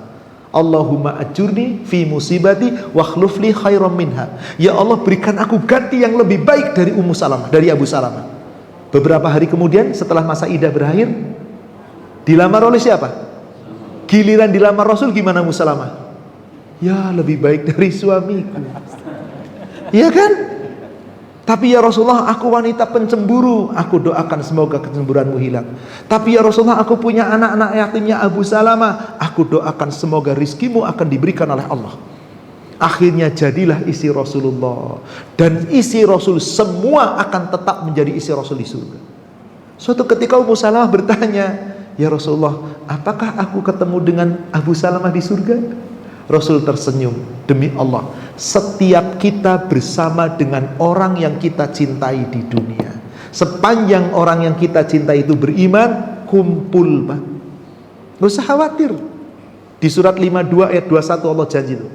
Allahumma ajurni fi musibati wa khlufli khairam minha. Ya Allah, berikan aku ganti yang lebih baik dari Ummu Salamah, dari Abu Salamah. Beberapa hari kemudian setelah masa iddah berakhir, dilamar oleh siapa? Giliran dilamar Rasul, gimana Ummu Salamah? Ya, lebih baik dari suamiku. Iya kan? Tapi ya Rasulullah, aku wanita pencemburu. Aku doakan semoga kecemburuanmu hilang. Tapi ya Rasulullah, aku punya anak-anak yatimnya Abu Salamah. Aku doakan semoga rizkimu akan diberikan oleh Allah. Akhirnya jadilah istri Rasulullah. Dan istri Rasul semua akan tetap menjadi istri Rasul di surga. Suatu ketika Abu Salamah bertanya, ya Rasulullah, apakah aku ketemu dengan Abu Salamah di surga? Rasul tersenyum, demi Allah, setiap kita bersama dengan orang yang kita cintai di dunia, sepanjang orang yang kita cintai itu beriman, kumpul Pak. Gak usah khawatir. Di surat 52 ayat 21 Allah janji loh.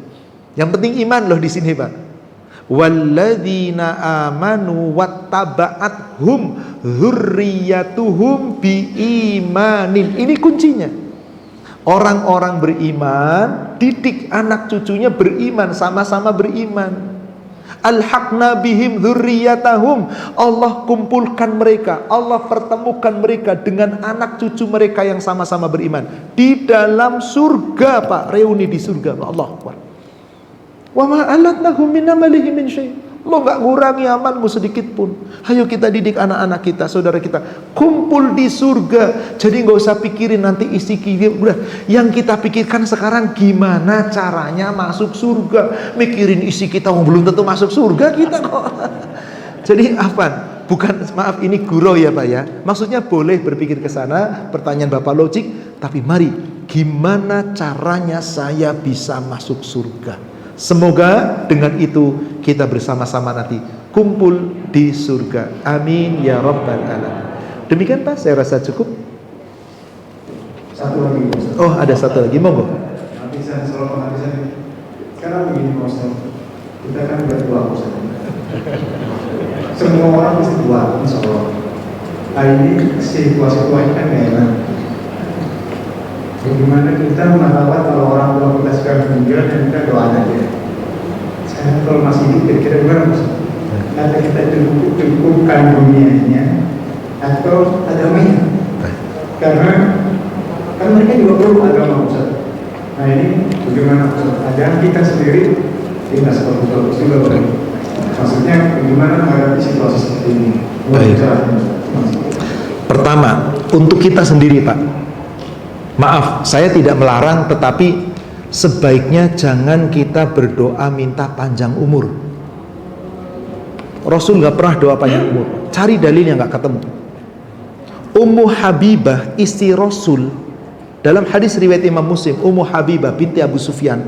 Yang penting iman loh di sini Pak. Walladzina amanu wattaba'athum dzurriyyatuhum biimanin. Ini kuncinya. Orang-orang beriman, didik anak cucunya beriman, sama-sama beriman. Alhaqna bihim dzurriyyatahum. Allah kumpulkan mereka, Allah pertemukan mereka dengan anak cucu mereka yang sama-sama beriman di dalam surga Pak, reuni di surga. Allah Akbar. Wa ma alatnahum min amalihi min syai'. Lo gak ngurangi amalmu sedikit pun. Ayo kita didik anak-anak kita, saudara kita, kumpul di surga. Jadi gak usah pikirin nanti isi kita. Udah, yang kita pikirkan sekarang gimana caranya masuk surga. Mikirin isi kita, belum tentu masuk surga kita kok. Jadi apa? Bukan, maaf ini gurau ya Pak ya. Maksudnya boleh berpikir ke sana, pertanyaan Bapak logik, tapi mari, gimana caranya saya bisa masuk surga? Semoga dengan itu kita bersama-sama nanti kumpul di surga. Amin ya rabbal alamin. Demikian Pak, saya rasa cukup. Satu lagi Ustaz. Oh, ada satu lagi, monggo. Penghabisan, soal penghabisan. Sekarang begini Ustaz, kita kan berdua Ustaz. Semua orang mesti dua, insya Allah. Nah ini situasi-situasi kan gak enak. Bagaimana kita merawat kalau orang tua kita sekarang meninggal dan kita doain aja. Sekarang kalau masih hidup kira-kira gimana Ustaz? Kata kita cukupkan dunianya atau agamanya? Karena kan mereka juga perlu agama Ustaz. Nah ini bagaimana Ustaz? Agar kita sendiri tidak seperti itu. Maksudnya bagaimana menghadapi situasi seperti ini? Baik. Pertama, untuk kita sendiri Pak. Maaf, saya tidak melarang, tetapi sebaiknya jangan kita berdoa minta panjang umur. Rasul gak pernah doa panjang umur. Cari dalil yang gak ketemu. Ummu Habibah istri Rasul, dalam hadis riwayat Imam Muslim, Ummu Habibah binti Abu Sufyan,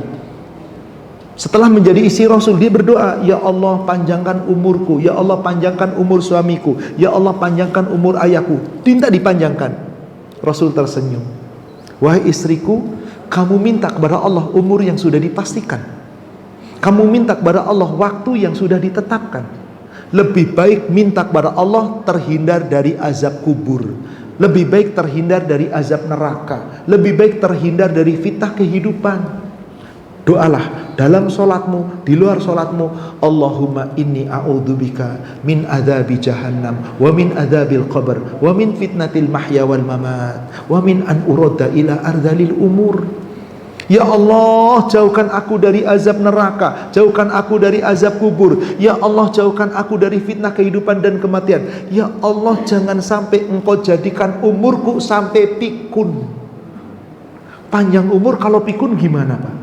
setelah menjadi istri Rasul, dia berdoa, ya Allah panjangkan umurku, ya Allah panjangkan umur suamiku, ya Allah panjangkan umur ayahku. Minta dipanjangkan. Rasul tersenyum. Wahai istriku, kamu minta kepada Allah umur yang sudah dipastikan. Kamu minta kepada Allah waktu yang sudah ditetapkan. Lebih baik minta kepada Allah terhindar dari azab kubur. Lebih baik terhindar dari azab neraka. Lebih baik terhindar dari fitnah kehidupan. Doalah dalam sholatmu, di luar sholatmu, Allahumma inni a'udzubika min adzabi jahannam, wa min adzabil qabr, wa min fitnatil mahya wal mamat, wa min an uradda ila ardhalil umur. Ya Allah, jauhkan aku dari azab neraka, jauhkan aku dari azab kubur. Ya Allah, jauhkan aku dari fitnah kehidupan dan kematian. Ya Allah, jangan sampai Engkau jadikan umurku sampai pikun. Panjang umur kalau pikun gimana, Pak?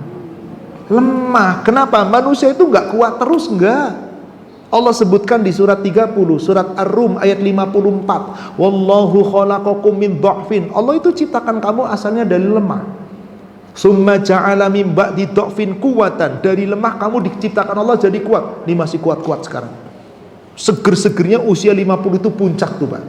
Lemah. Kenapa? Manusia itu nggak kuat terus, enggak. Allah sebutkan di surat 30, surat Ar-Rum ayat 54. Wallahu khalaqakum min dha'fin. Allah itu ciptakan kamu asalnya dari lemah. Summa ja'ala min ba'di dha'fin quwwatan. Dari lemah kamu diciptakan Allah jadi kuat. Ini masih kuat-kuat sekarang. Seger-segernya usia 50 itu puncak tuh, Pak.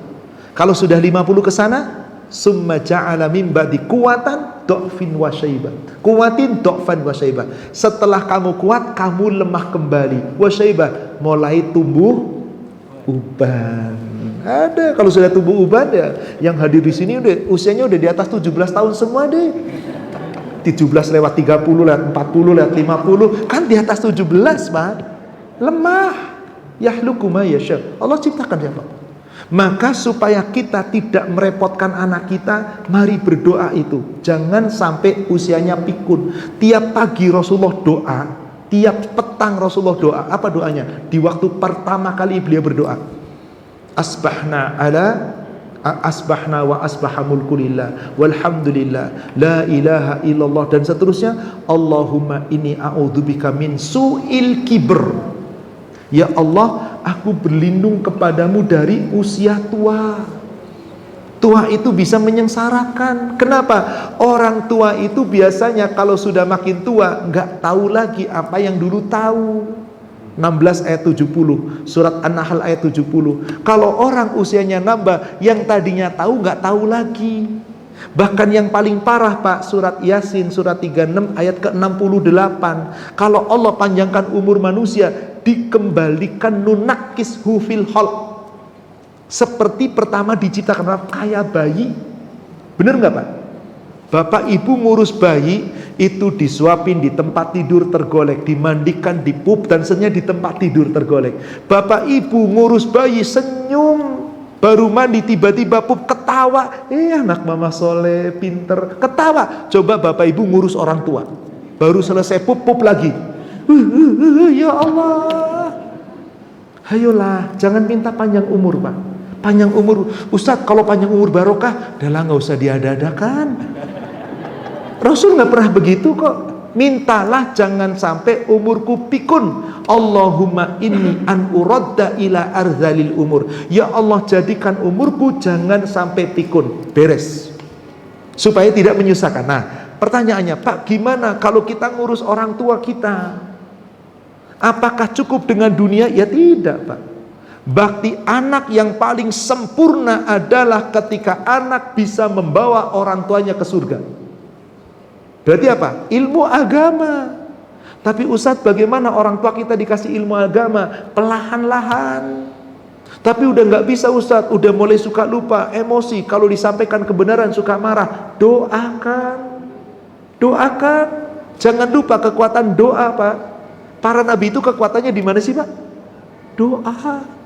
Kalau sudah 50 ke sana, summa ja'ala min ba'di quwwatan dha'fin wa syaiba. Kuwatin dha'fan wa syaiba. Setelah kamu kuat, kamu lemah kembali. Wa syaiba, mulai tumbuh uban. Ada kalau sudah tumbuh uban ya, yang hadir di sini udah usianya udah di atas 17 tahun semua deh. 17 lewat 30 lewat 40 lewat 50 kan di atas 17, Pak. Lemah. Yahluku ma yasha. Allah ciptakan siapa? Maka supaya kita tidak merepotkan anak kita, mari berdoa itu. Jangan sampai usianya pikun. Tiap pagi Rasulullah doa, tiap petang Rasulullah doa. Apa doanya? Di waktu pertama kali beliau berdoa, asbahna wa asbaha mulku lillah walhamdulillah la ilaha illallah, dan seterusnya. Allahumma inni a'udzubika min su'il kibr. Ya Allah, aku berlindung kepadamu dari usia tua. Tua itu bisa menyengsarakan. Kenapa? Orang tua itu biasanya kalau sudah makin tua nggak tahu lagi apa yang dulu tahu. 16 ayat 70, surat An-Nahl ayat 70. Kalau orang usianya nambah, yang tadinya tahu nggak tahu lagi. Bahkan yang paling parah, Pak, surat Yasin surat 36 ayat ke-68. Kalau Allah panjangkan umur manusia, dikembalikan nunakis hufil khalq, seperti pertama diciptakan, kayak bayi. Bener nggak, Pak? Bapak ibu ngurus bayi itu disuapin di tempat tidur tergolek, dimandikan, dipup dan senyum di tempat tidur tergolek. Bapak ibu ngurus bayi senyum, baru mandi tiba-tiba pup ketawa, anak mama soleh pinter, ketawa. Coba bapak ibu ngurus orang tua, baru selesai pup lagi. Ya Allah, ayolah, jangan minta panjang umur, Pak. Panjang umur, Ustadz, kalau panjang umur barokah, dah lah nggak usah diada-adakan. Rasul nggak pernah begitu kok. Mintalah jangan sampai umurku pikun. Allahumma inni an uradda ila ardhalil umur. Ya Allah, jadikan umurku jangan sampai pikun. Beres, supaya tidak menyusahkan. Nah, pertanyaannya, Pak, gimana kalau kita ngurus orang tua kita? Apakah cukup dengan dunia? Ya tidak, Pak. Bakti anak yang paling sempurna adalah ketika anak bisa membawa orang tuanya ke surga. Berarti apa? Ilmu agama. Tapi Ustadz, bagaimana orang tua kita dikasih ilmu agama? Perlahan-lahan. Tapi udah nggak bisa, Ustadz, udah mulai suka lupa, emosi, kalau disampaikan kebenaran suka marah. Doakan. Jangan lupa kekuatan doa, Pak. Para nabi itu kekuatannya di mana sih, Pak? Doa.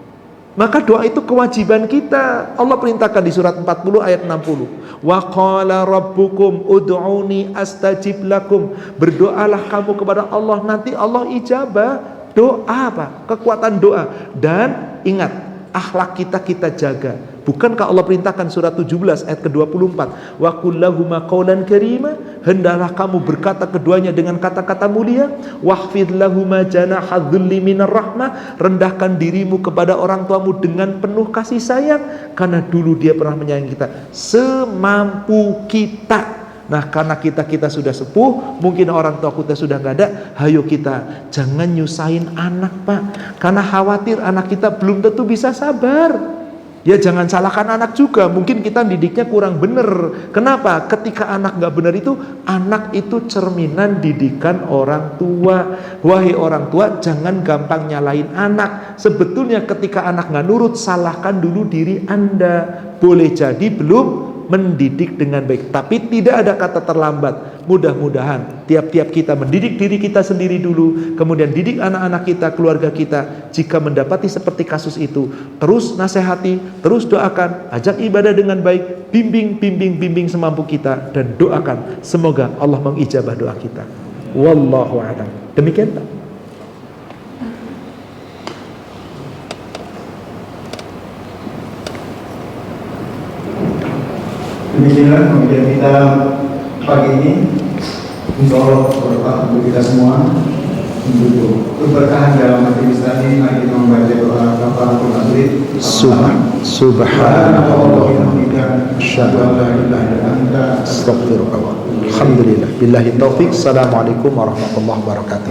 Maka doa itu kewajiban kita. Allah perintahkan di surat 40 ayat 60. Wa qala rabbukum ud'uni astajib lakum. Berdoalah kamu kepada Allah, nanti Allah ijabah. Doa, Pak, kekuatan doa. Dan ingat, akhlak kita jaga. Bukankah Allah perintahkan surat 17 ayat ke-24, wa qul lahuma qawlan karima, hendaklah kamu berkata keduanya dengan kata-kata mulia, wahfid lahuma janaha dhulli minar rahmah, rendahkan dirimu kepada orang tuamu dengan penuh kasih sayang, karena dulu dia pernah menyayangi kita semampu kita. Nah, karena kita sudah sepuh, mungkin orang tua kita sudah nggak ada, hayo kita jangan nyusahin anak, Pak, karena khawatir anak kita belum tentu bisa sabar. Ya jangan salahkan anak juga, mungkin kita didiknya kurang benar. Kenapa? Ketika anak nggak benar itu, anak itu cerminan didikan orang tua. Wahai orang tua, jangan gampang nyalain anak. Sebetulnya ketika anak nggak nurut, salahkan dulu diri Anda. Boleh jadi belum mendidik dengan baik, tapi tidak ada kata terlambat. Mudah-mudahan tiap-tiap kita mendidik diri kita sendiri dulu, kemudian didik anak-anak kita, keluarga kita. Jika mendapati seperti kasus itu, terus nasihati, terus doakan, ajak ibadah dengan baik, bimbing semampu kita, dan doakan semoga Allah mengijabah doa kita. Wallahu a'lam. Demikian Pak. Demikianlah kemudian kita pagi ini, insya Allah berkah untuk kita semua. Untuk keberkahan dalam majelis tadi, mari kita membaca doa kafaratul majlis. Subhanallah wa bihamdika, asyhadu an la ilaha illa anta, astaghfiruka. Alhamdulillah. Billahi taufik. Assalamualaikum warahmatullahi wabarakatuh.